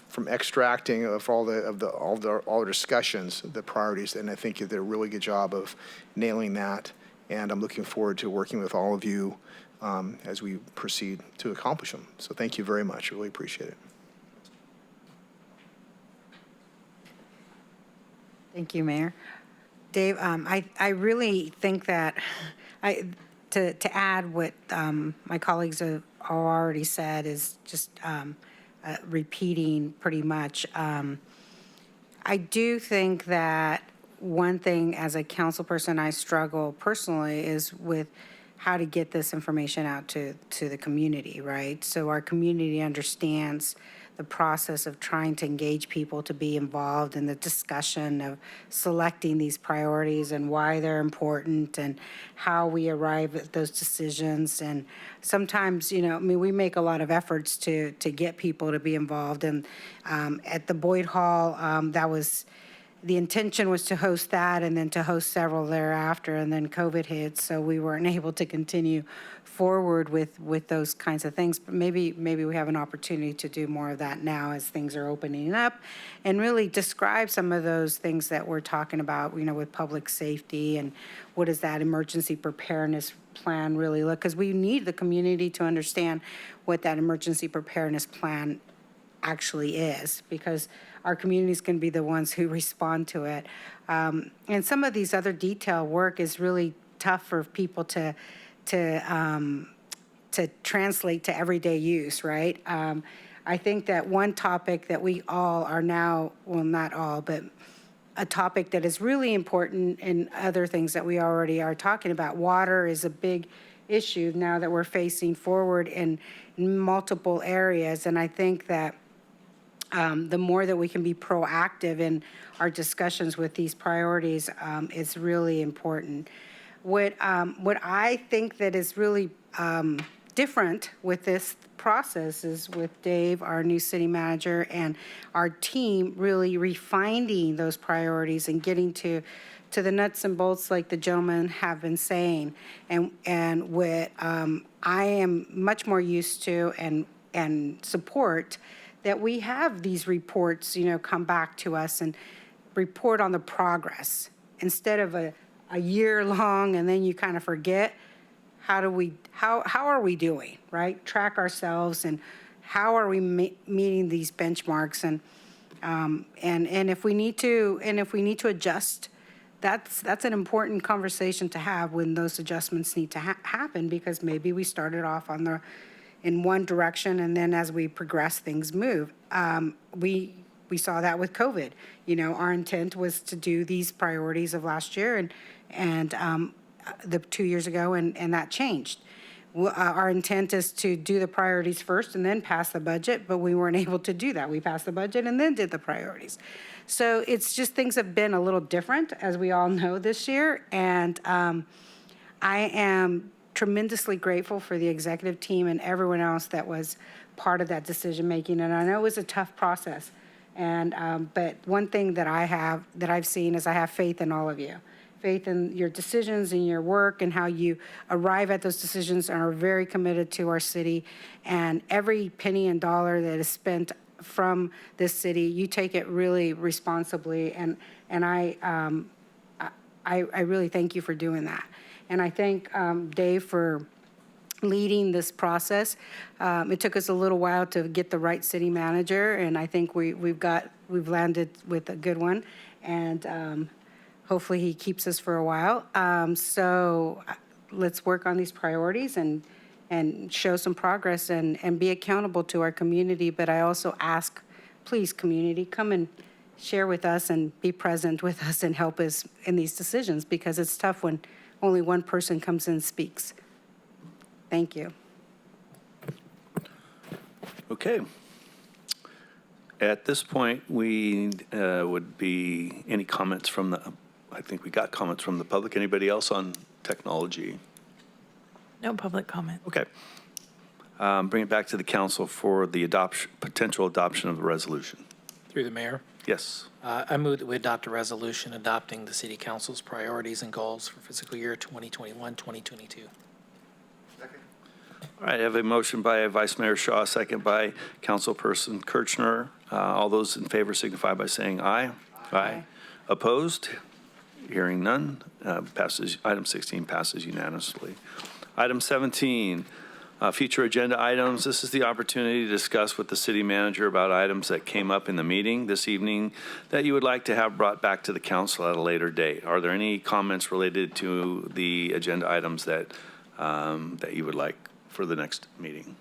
from extracting of all the discussions, the priorities, and I think you did a really good job of nailing that. And I'm looking forward to working with all of you as we proceed to accomplish them. So thank you very much. I really appreciate it. Thank you, Mayor. Dave, I really think that to add what my colleagues have already said is just repeating pretty much. I do think that one thing as a council person I struggle personally is with how to get this information out to the community, right? So our community understands the process of trying to engage people to be involved in the discussion of selecting these priorities and why they're important and how we arrive at those decisions. And sometimes, we make a lot of efforts to get people to be involved. And at the Boyd Hall, the intention was to host that and then to host several thereafter, and then COVID hit, so we weren't able to continue forward with those kinds of things. But maybe we have an opportunity to do more of that now as things are opening up, and really describe some of those things that we're talking about, with public safety and what does that emergency preparedness plan really look? Because we need the community to understand what that emergency preparedness plan actually is, because our communities can be the ones who respond to it. And some of these other detail work is really tough for people to translate to everyday use, right? I think that one topic that we all are now, well, not all, but a topic that is really important in other things that we already are talking about. Water is a big issue now that we're facing forward in multiple areas, and I think that the more that we can be proactive in our discussions with these priorities is really important. What I think that is really different with this process is with Dave, our new city manager, and our team really refining those priorities and getting to the nuts and bolts, like the gentlemen have been saying. And what I am much more used to and support, that we have these reports, come back to us and report on the progress instead of a year long and then you kind of forget. How are we doing, right? Track ourselves, and how are we meeting these benchmarks, and if we need to adjust, that's an important conversation to have when those adjustments need to happen, because maybe we started off in one direction, and then as we progress, things move. We saw that with COVID. Our intent was to do these priorities of last year and the 2 years ago, and that changed. our intent is to do the priorities first and then pass the budget, but we weren't able to do that. We passed the budget and then did the priorities. So it's just things have been a little different, as we all know, this year. And I am tremendously grateful for the executive team and everyone else that was part of that decision-making. And I know it was a tough process. And but one thing that I've seen is I have faith in all of you. Faith in your decisions and your work and how you arrive at those decisions and are very committed to our city. And every penny and dollar that is spent from this city, you take it really responsibly. And I really thank you for doing that. And I thank Dave for leading this process. It took us a little while to get the right city manager, and I think we've landed with a good one. And hopefully he keeps us for a while. So let's work on these priorities and show some progress and be accountable to our community. But I also ask, please, community, come and share with us and be present with us and help us in these decisions, because it's tough when only one person comes in and speaks. Thank you. Okay. At this point, we would be any comments from I think we got comments from the public. Anybody else on technology? No public comment. Okay. Bring it back to the council for the potential adoption of the resolution. Through the mayor, Yes. I move that we adopt a resolution adopting the city council's priorities and goals for fiscal year 2021, 2022. All right, I have a motion by Vice Mayor Shaw, second by Councilperson Kirchner. All those in favor signify by saying aye. Aye. Opposed? Hearing none, passes. Item 16 passes unanimously. Item 17, future agenda items. This is the opportunity to discuss with the city manager about items that came up in the meeting this evening that you would like to have brought back to the council at a later date. Are there any comments related to the agenda items that you would like for the next meeting?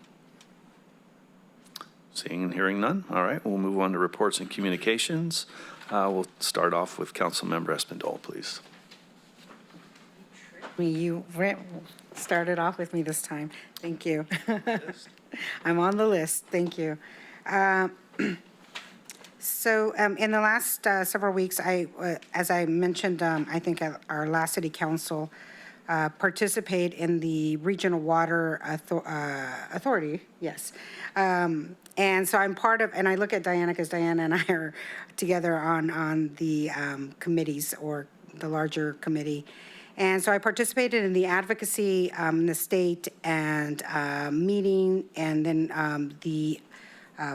Seeing and hearing none. All right, we'll move on to reports and communications. We'll start off with Councilmember Espindola, please. You started off with me this time. Thank you. I'm on the list. Thank you. So in the last several weeks, as I mentioned, I think at our last city council, participate in the Regional Water Authority, yes. And so I'm part of, and I look at Diana because Diana and I are together on the committees or the larger committee. And so I participated in the advocacy in the state and meeting, and then the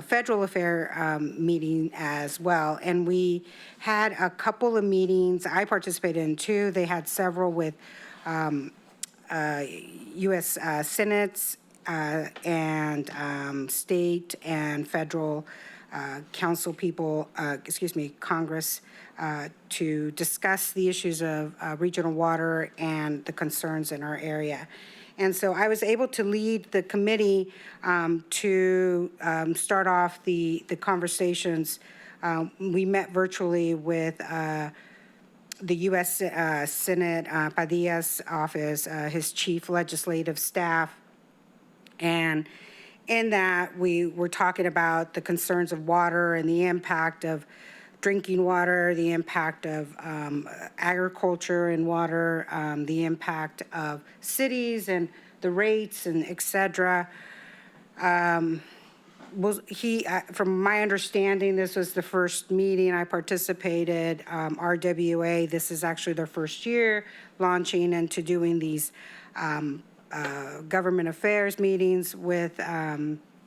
federal affair meeting as well. And we had a couple of meetings. I participated in two. They had several with U.S. Senates and state and federal council people, Congress, to discuss the issues of regional water and the concerns in our area. And so I was able to lead the committee to start off the conversations. We met virtually with the U.S. Senate, Padilla's office, his chief legislative staff. And in that, we were talking about the concerns of water and the impact of drinking water, the impact of agriculture and water, the impact of cities and the rates and et cetera. From my understanding, this was the first meeting I participated. RWA, this is actually their first year launching into doing these government affairs meetings with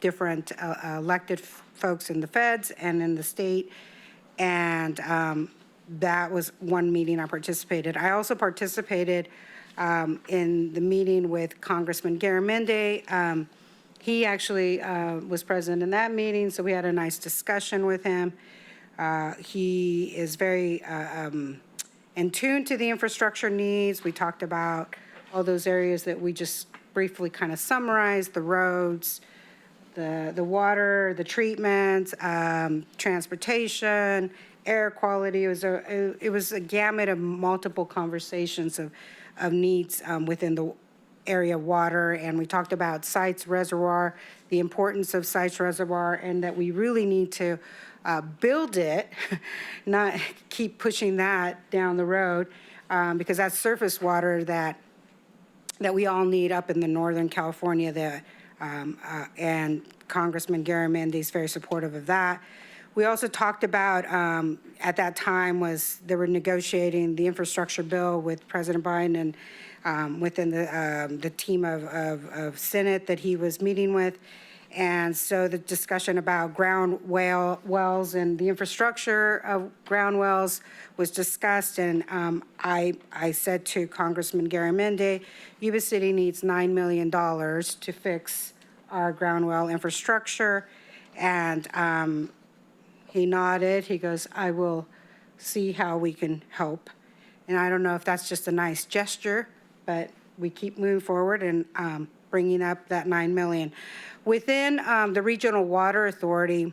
different elected folks in the feds and in the state. And that was one meeting I participated. I also participated in the meeting with Congressman Garamendi. He actually was present in that meeting, so we had a nice discussion with him. He is very in tune to the infrastructure needs. We talked about all those areas that we just briefly kind of summarized: the roads, the water, the treatments, transportation, air quality. It was a gamut of multiple conversations of needs within area water, and we talked about Sites Reservoir, the importance of Sites Reservoir, and that we really need to build it, not keep pushing that down the road, because that's surface water that we all need up in the Northern California, and Congressman Garamendi is very supportive of that. We also talked about, at that time, they were negotiating the infrastructure bill with President Biden and within the team of Senate that he was meeting with. And so the discussion about ground wells and the infrastructure of ground wells was discussed. And I said to Congressman Garamendi, Yuba City needs $9 million to fix our ground well infrastructure. And he nodded. He goes, I will see how we can help. And I don't know if that's just a nice gesture, but we keep moving forward and bringing up that $9 million. Within the Regional Water Authority,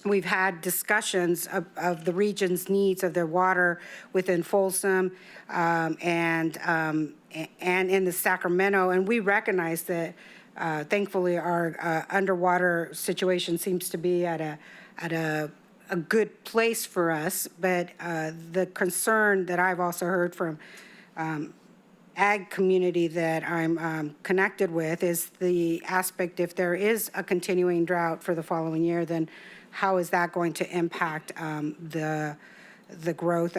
we've had discussions of the region's needs of their water within Folsom and in the Sacramento, and we recognize that thankfully our underwater situation seems to be at a good place for us, but the concern that I've also heard from ag community that I'm connected with is the aspect, if there is a continuing drought for the following year, then how is that going to impact the growth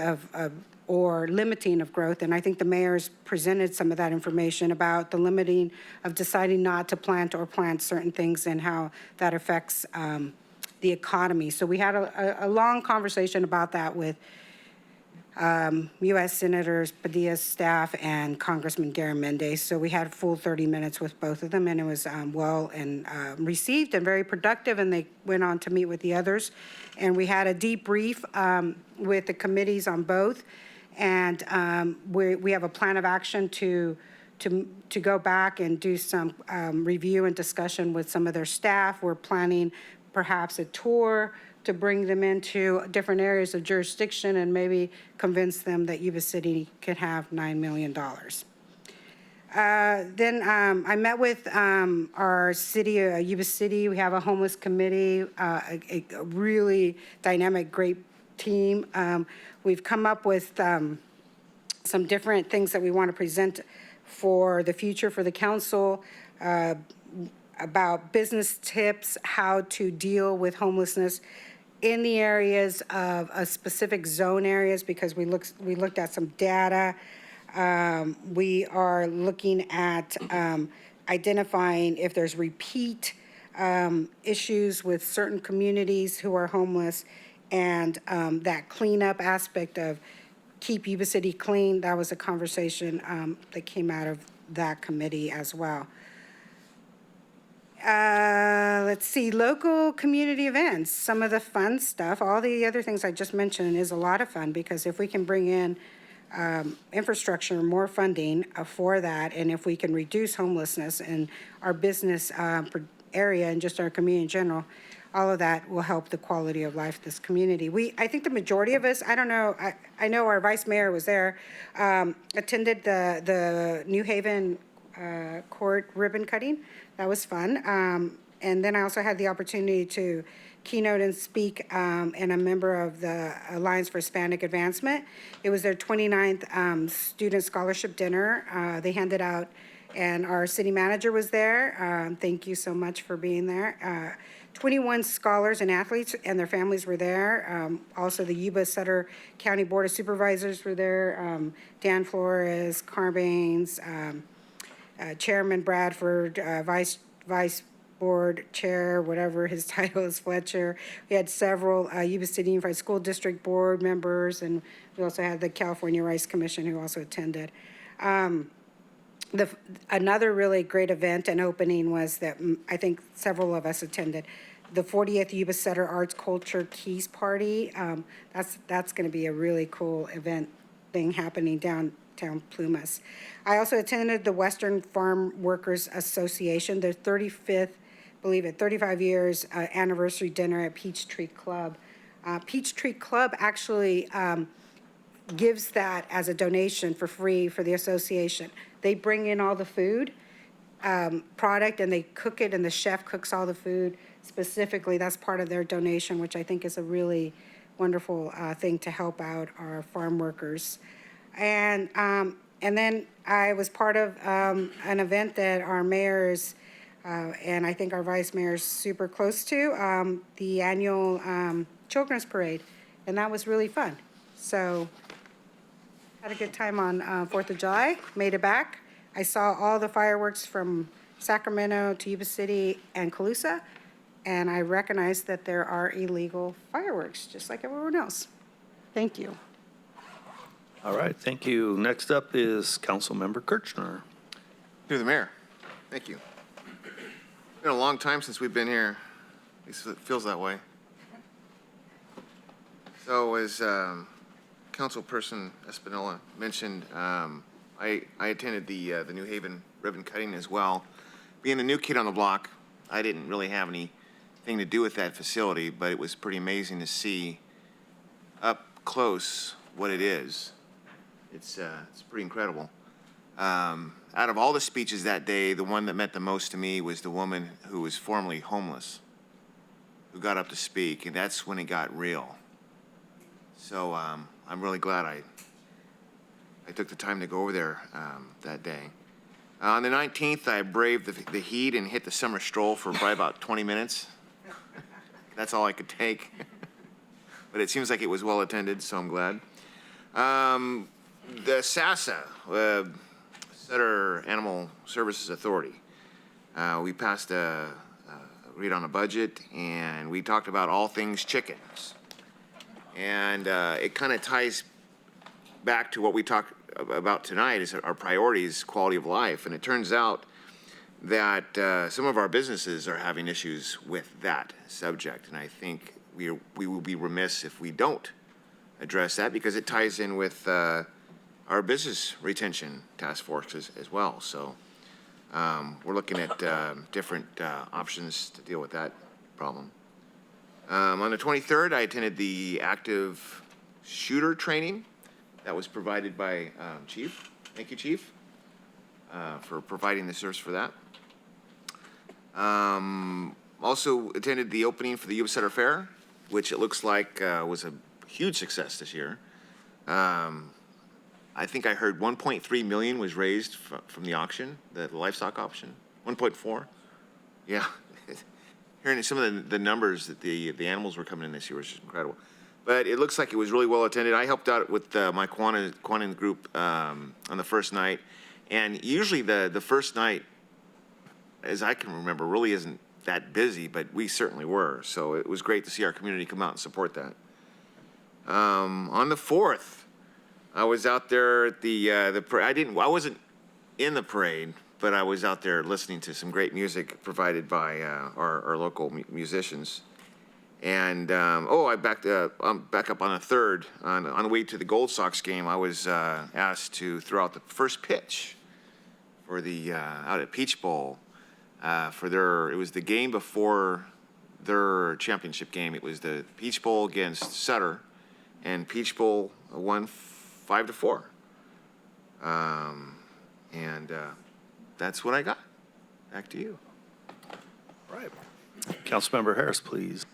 or limiting of growth? And I think the mayor's presented some of that information about the limiting of deciding not to plant or plant certain things and how that affects the economy. So we had a long conversation about that with U.S. Senators Padilla's staff and Congressman Garamendi. So we had a full 30 minutes with both of them, and it was well and received and very productive, and they went on to meet with the others. And we had a debrief with the committees on both, and we have a plan of action to go back and do some review and discussion with some of their staff. We're planning perhaps a tour to bring them into different areas of jurisdiction and maybe convince them that Yuba City could have $9 million. Then I met with our city, Yuba City. We have a homeless committee, a really dynamic, great team. We've come up with some different things that we want to present for the future for the council, about business tips, how to deal with homelessness in the areas of specific zone areas, because we looked at some data. We are looking at identifying if there's repeat issues with certain communities who are homeless, and that cleanup aspect of keep Yuba City clean. That was a conversation that came out of that committee as well. Let's see, local community events, some of the fun stuff. All the other things I just mentioned is a lot of fun, because if we can bring in infrastructure, more funding for that, and if we can reduce homelessness in our business area and just our community in general, all of that will help the quality of life of this community. I think the majority of us, I don't know, I know our vice mayor was there, attended the New Haven court ribbon cutting. That was fun. And then I also had the opportunity to keynote and speak, and a member of the Alliance for Hispanic Advancement. It was their 29th student scholarship dinner. They handed out, and our city manager was there. Thank you so much for being there. 21 scholars and athletes and their families were there. Also, the Yuba Sutter County Board of Supervisors were there. Dan Flores, Carbanes, Chairman Bradford, Vice Board Chair, whatever his title is, Fletcher. We had several Yuba City Unified School District Board members, and we also had the California Rice Commission who also attended. Another really great event and opening was that I think several of us attended, the 40th Yuba Sutter Arts Culture Keys Party. That's going to be a really cool event thing happening downtown Plumas. I also attended the Western Farm Workers Association, their 35th, believe it, 35 years anniversary dinner at Peachtree Club. Peachtree Club actually gives that as a donation for free for the association. They bring in all the food product and they cook it, and the chef cooks all the food specifically. That's part of their donation, which I think is a really wonderful thing to help out our farm workers. And then I was part of an event that our mayor is, and I think our vice mayor is super close to, the annual Children's Parade, and that was really fun. So had a good time on 4th of July, made it back. I saw all the fireworks from Sacramento to Yuba City and Colusa, and I recognized that there are illegal fireworks, just like everyone else. Thank you. All right, thank you. Next up is Councilmember Kirchner. Through the mayor. Thank you. It's been a long time since we've been here. At least it feels that way. So as Councilperson Espinola mentioned, I attended the New Haven ribbon cutting as well. Being a new kid on the block, I didn't really have anything to do with that facility, but it was pretty amazing to see up close what it is. It's pretty incredible. Out of all the speeches that day, the one that meant the most to me was the woman who was formerly homeless, who got up to speak, and that's when it got real. So I'm really glad I took the time to go over there that day. On the 19th, I braved the heat and hit the summer stroll for probably about 20 minutes. That's all I could take. But it seems like it was well attended, so I'm glad. The SASA, Sutter Animal Services Authority, we passed agreed on a budget, and we talked about all things chickens. And it kind of ties back to what we talked about tonight, is our priorities, quality of life. And it turns out that some of our businesses are having issues with that subject. And I think we will be remiss if we don't address that, because it ties in with our business retention task force as well. So we're looking at different options to deal with that problem. On the 23rd, I attended the active shooter training that was provided by Chief. Thank you, Chief, for providing the service for that. Also attended the opening for the Ubisoter Fair, which it looks like was a huge success this year. I think I heard 1.3 million was raised from the auction, the livestock auction. 1.4. Yeah. Hearing some of the numbers that the animals were coming in this year was just incredible. But it looks like it was really well attended. I helped out with my Quantum group on the first night. And usually the first night, as I can remember, really isn't that busy, but we certainly were. So it was great to see our community come out and support that. On the 4th, I was out there at the parade. I wasn't in the parade, but I was out there listening to some great music provided by our local musicians. And I'm back up on the 3rd. On the way to the Gold Sox game, I was asked to throw out the first pitch for the out at Peach Bowl it was the game before their championship game. It was the Peach Bowl against Sutter, and Peach Bowl won 5-4. That's what I got. Back to you. All right. Councilmember Harris, please.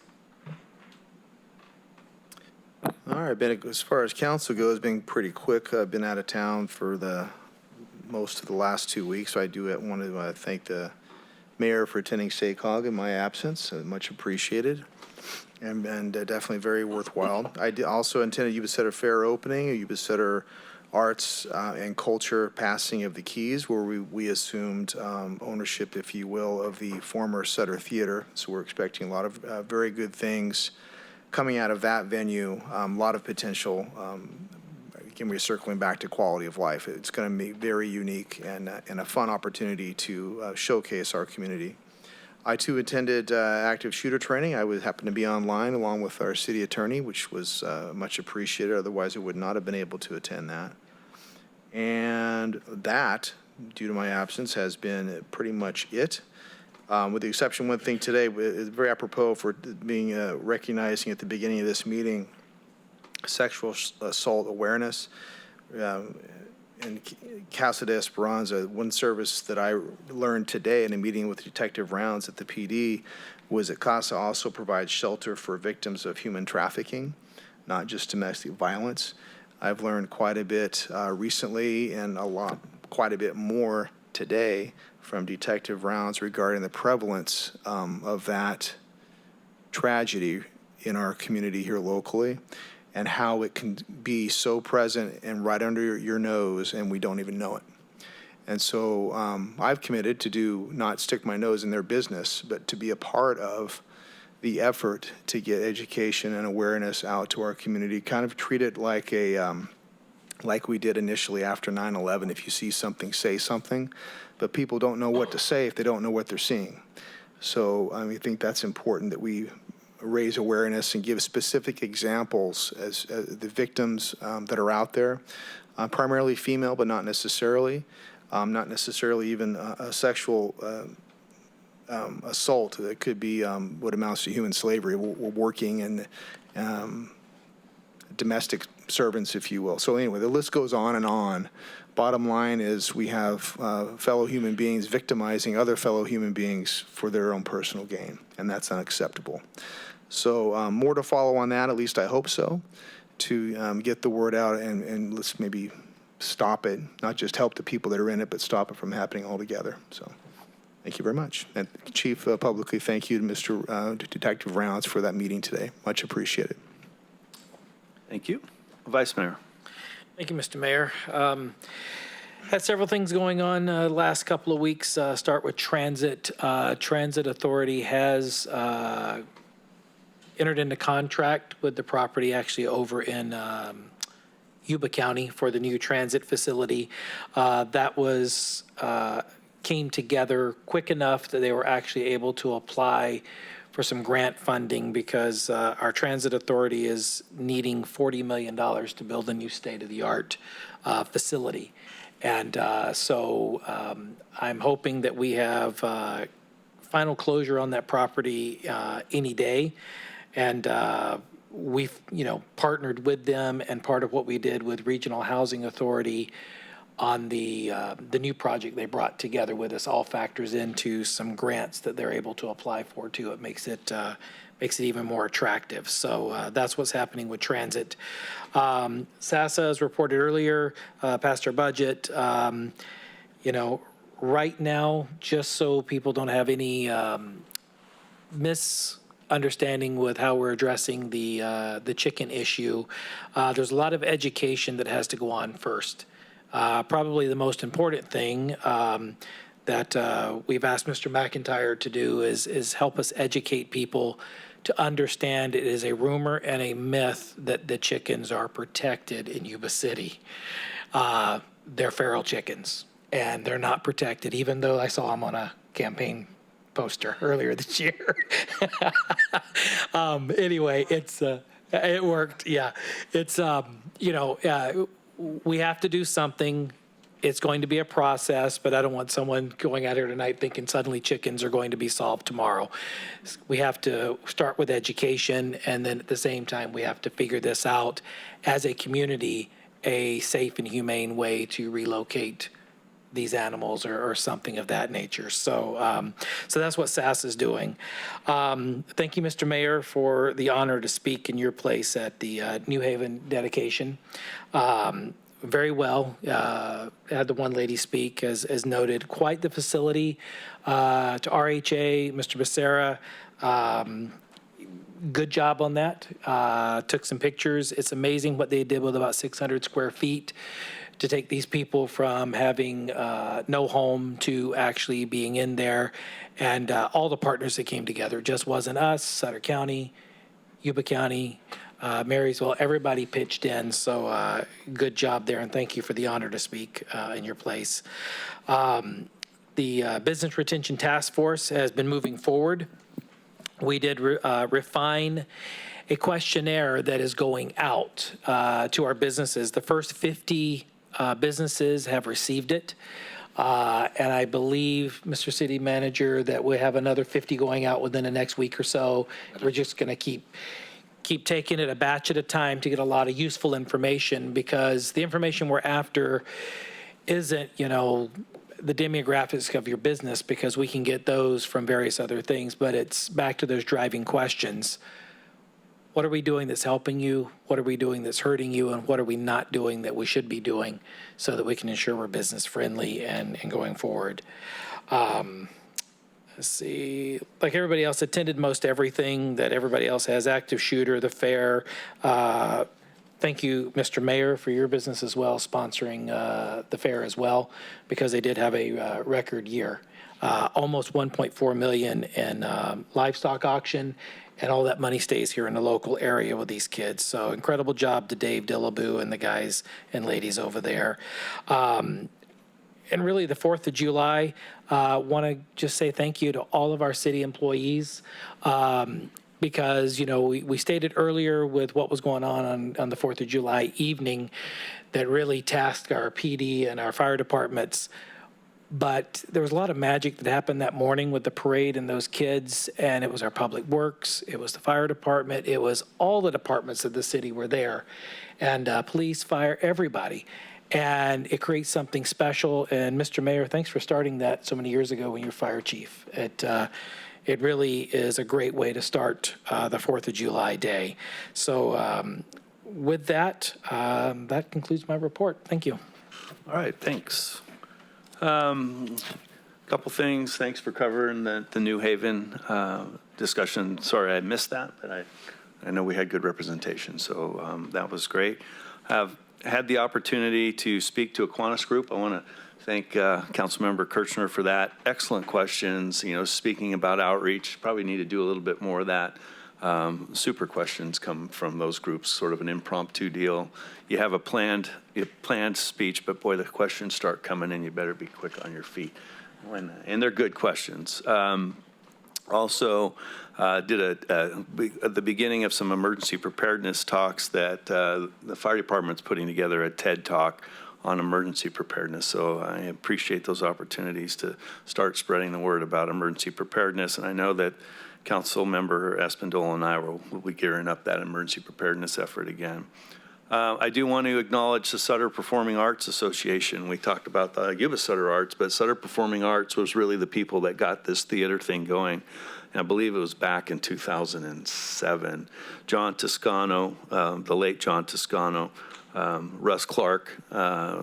All right, as far as council goes, been pretty quick. I've been out of town for most of the last 2 weeks, so I do want to thank the mayor for attending SACOG in my absence. Much appreciated, and definitely very worthwhile. I also attended Ubisoter Fair opening, a Ubisoter Arts and Culture passing of the keys, where we assumed ownership, if you will, of the former Sutter Theater. So we're expecting a lot of very good things coming out of that venue, a lot of potential. Again, we're circling back to quality of life. It's going to be very unique and a fun opportunity to showcase our community. I, too, attended active shooter training. I happened to be online along with our city attorney, which was much appreciated. Otherwise, I would not have been able to attend that. And that, due to my absence, has been pretty much it. With the exception of one thing today, is very apropos for being recognizing at the beginning of this meeting sexual assault awareness. In Casa de Esperanza, one service that I learned today in a meeting with Detective Rounds at the PD was that Casa also provides shelter for victims of human trafficking, not just domestic violence. I've learned quite a bit recently and quite a bit more today from Detective Rounds regarding the prevalence of that tragedy in our community here locally, and how it can be so present and right under your nose and we don't even know it. And so I've committed to not stick my nose in their business, but to be a part of the effort to get education and awareness out to our community, kind of treat it like like we did initially after 9/11. If you see something, say something, but people don't know what to say if they don't know what they're seeing. So I think that's important that we raise awareness and give specific examples as the victims that are out there, primarily female, but not necessarily even a sexual assault. It could be what amounts to human slavery, working in domestic servants, if you will. So anyway, the list goes on and on. Bottom line is we have fellow human beings victimizing other fellow human beings for their own personal gain, and that's unacceptable. So more to follow on that, at least I hope so, to get the word out and let's maybe stop it, not just help the people that are in it, but stop it from happening altogether. So thank you very much. And Chief, publicly thank you to Mr. Detective Rounds for that meeting today. Much appreciated. Thank you. Vice Mayor. Thank you, Mr. Mayor. Had several things going on last couple of weeks. Start with transit. Transit Authority has entered into contract with the property actually over in Yuba County for the new transit facility. That was came together quick enough that they were actually able to apply for some grant funding because our transit authority is needing $40 million to build a new state-of-the-art facility. And so I'm hoping that we have final closure on that property any day. And we've, partnered with them, and part of what we did with Regional Housing Authority on the new project they brought together with us all factors into some grants that they're able to apply for too. It makes it even more attractive. So that's what's happening with transit. SASA, as reported earlier, passed our budget. Right now, just so people don't have any misunderstanding with how we're addressing the chicken issue, there's a lot of education that has to go on first. Probably the most important thing that we've asked Mr. McIntyre to do is help us educate people to understand it is a rumor and a myth that the chickens are protected in Yuba City. They're feral chickens, and they're not protected, even though I saw them on a campaign poster earlier this year. Anyway, it worked. Yeah, it's we have to do something. It's going to be a process, but I don't want someone going out here tonight thinking suddenly chickens are going to be solved tomorrow. We have to start with education, and then at the same time, we have to figure this out as a community, a safe and humane way to relocate these animals or something of that nature. So so that's what SAS is doing. Thank you, Mr. Mayor, for the honor to speak in your place at the New Haven dedication. Very well. Had the one lady speak, as noted. Quite the facility. To RHA, Mr. Becerra, good job on that. Took some pictures. It's amazing what they did with about 600 square feet to take these people from having no home to actually being in there. And all the partners that came together. It just wasn't us, Sutter County, Yuba County, Marysville, everybody pitched in, so good job there, and thank you for the honor to speak in your place. The Business Retention Task Force has been moving forward. We did refine a questionnaire that is going out to our businesses. The first 50 businesses have received it, and I believe, Mr. City Manager, that we have another 50 going out within the next week or so. We're just going to keep keep taking it a batch at a time to get a lot of useful information, because the information we're after isn't, the demographics of your business, because we can get those from various other things, but it's back to those driving questions. What are we doing that's helping you? What are we doing that's hurting you? And what are we not doing that we should be doing, so that we can ensure we're business friendly and going forward? Let's see, like everybody else, attended most everything that everybody else has. Active shooter, the fair. Thank you, Mr. Mayor, for your business as well, sponsoring the fair as well, because they did have a record year. Almost 1.4 million in livestock auction, and all that money stays here in the local area with these kids. So incredible job to Dave Dillaboo and the guys and ladies over there. And really, the 4th of July, want to just say thank you to all of our city employees. Because, we stated earlier with what was going on the 4th of July evening that really tasked our PD and our fire departments. But there was a lot of magic that happened that morning with the parade and those kids, and it was our public works, it was the fire department, it was all the departments of the city were there, and police, fire, everybody. And it creates something special. And Mr. Mayor, thanks for starting that so many years ago when you were fire chief. It really is a great way to start the 4th of July day. So with that, that concludes my report. Thank you. All right, thanks. Couple things. Thanks for covering the New Haven discussion. Sorry I missed that, but I know we had good representation, so that was great. I've had the opportunity to speak to Aquinas Group. I want to thank Councilmember Kirchner for that. Excellent questions. Speaking about outreach, probably need to do a little bit more of that. Super questions come from those groups, sort of an impromptu deal. You have a planned speech, but boy, the questions start coming in. You better be quick on your feet. And they're good questions. Also, did at the beginning of some emergency preparedness talks that the fire department's putting together a TED Talk on emergency preparedness. So I appreciate those opportunities to start spreading the word about emergency preparedness. And I know that Council Member Espindola and I will be gearing up that emergency preparedness effort again. I do want to acknowledge the Sutter Performing Arts Association. We talked about the Ubisoter Arts, but Sutter Performing Arts was really the people that got this theater thing going. And I believe it was back in 2007. John Toscano, the late John Toscano, Russ Clark,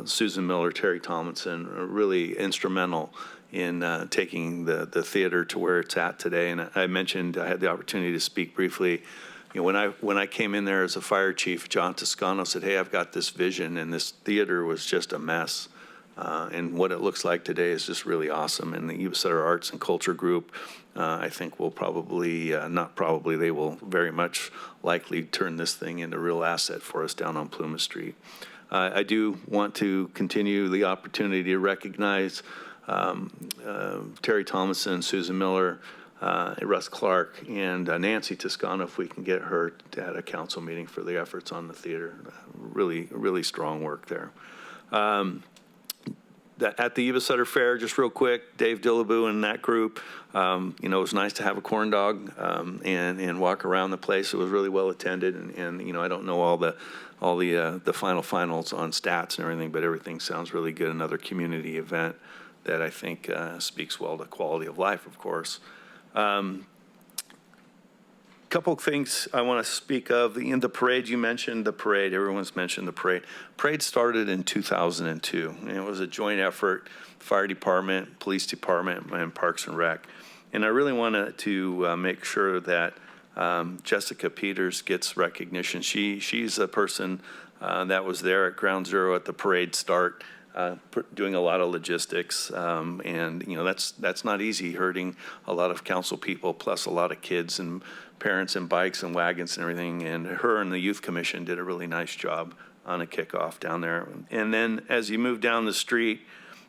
Susan Miller, Terry Tomlinson, are really instrumental in taking the theater to where it's at today. And I mentioned I had the opportunity to speak briefly. When I came in there as a fire chief, John Toscano said, "Hey, I've got this vision," and this theater was just a mess. And what it looks like today is just really awesome. And the Ubisoter Arts and Culture Group, I think will probably, not probably, they will very much likely turn this thing into a real asset for us down on Plymouth Street. I do want to continue the opportunity to recognize Terry Tomlinson, Susan Miller, Russ Clark, and Nancy Toscano, if we can get her at a council meeting for the efforts on the theater. Really, really strong work there. At the Ubisoter Fair, just real quick, Dave Dillaboo and that group, it was nice to have a corn dog and walk around the place. It was really well attended, and I don't know all the finals on stats and everything, but everything sounds really good. Another community event that I think speaks well to quality of life, of course. Couple of things I want to speak of. In the parade, you mentioned the parade. Everyone's mentioned the parade. Parade started in 2002, and it was a joint effort, fire department, police department, and Parks and Rec. And I really wanted to make sure that Jessica Peters gets recognition. She's a person that was there at Ground Zero at the parade start, doing a lot of logistics, and that's not easy, herding a lot of council people plus a lot of kids and parents and bikes and wagons and everything. And her and the youth commission did a really nice job on a kickoff down there. And then as you move down the street,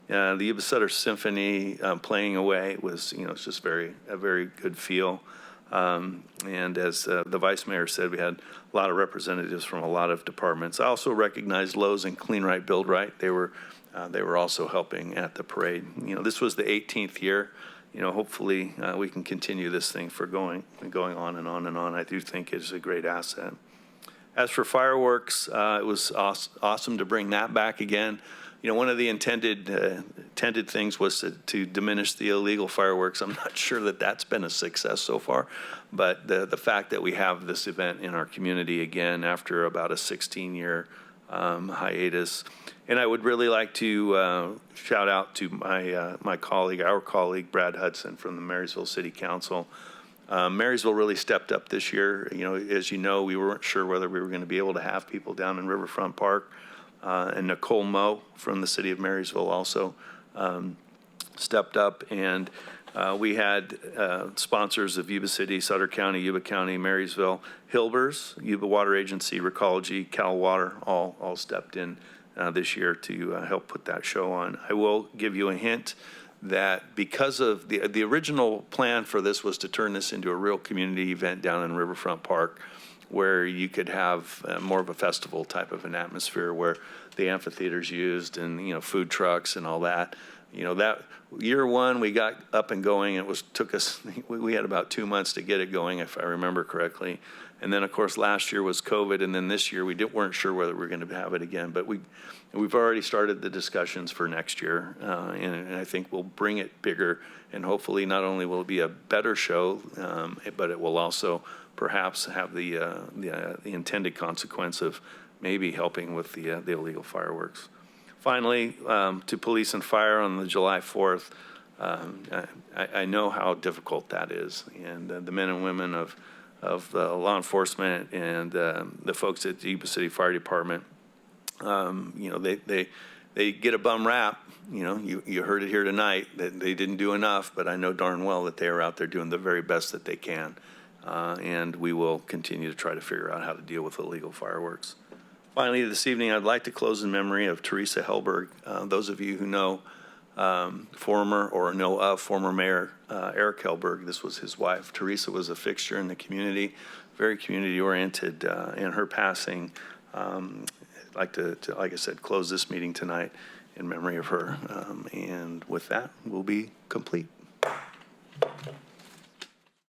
the Ubisoter Symphony playing away was, it's just a very good feel. And as the vice mayor said, we had a lot of representatives from a lot of departments. I also recognized Lowe's and Clean Right, Build Right. They were also helping at the parade. This was the 18th year hopefully we can continue this thing for going on and on and on. I do think it's a great asset. As for fireworks, it was awesome to bring that back again. One of the intended things was to diminish the illegal fireworks. I'm not sure that that's been a success so far, but the fact that we have this event in our community again after about a 16-year hiatus. And I would really like to shout out to our colleague, Brad Hudson from the Marysville City Council. Marysville really stepped up this year. As you know, we weren't sure whether we were going to be able to have people down in Riverfront Park. And Nicole Moe from the city of Marysville also stepped up. And we had sponsors of Yuba City, Sutter County, Yuba County, Marysville, Hilbers, Yuba Water Agency, Recology, Cal Water, all stepped in this year to help put that show on. I will give you a hint that because of the original plan for this was to turn this into a real community event down in Riverfront Park, where you could have more of a festival type of an atmosphere where the amphitheater's used and, food trucks and all that. That year one, we got up and going. We had about 2 months to get it going, if I remember correctly. And then, of course, last year was COVID. And then this year, weren't sure whether we were going to have it again. But we've already started the discussions for next year. And I think we'll bring it bigger. And hopefully not only will it be a better show, but it will also perhaps have the intended consequence of maybe helping with the illegal fireworks. Finally, to police and fire on the July 4th, I know how difficult that is, and the men and women of the law enforcement and the folks at the Yuba City Fire Department, they get a bum rap. You heard it here tonight that they didn't do enough, but I know darn well that they are out there doing the very best that they can. And we will continue to try to figure out how to deal with illegal fireworks. Finally, this evening, I'd like to close in memory of Teresa Hellberg. Those of you who know former Mayor Eric Hellberg, this was his wife. Teresa was a fixture in the community, very community-oriented. And her passing, I'd like to, like I said, close this meeting tonight in memory of her. And with that, we'll be complete.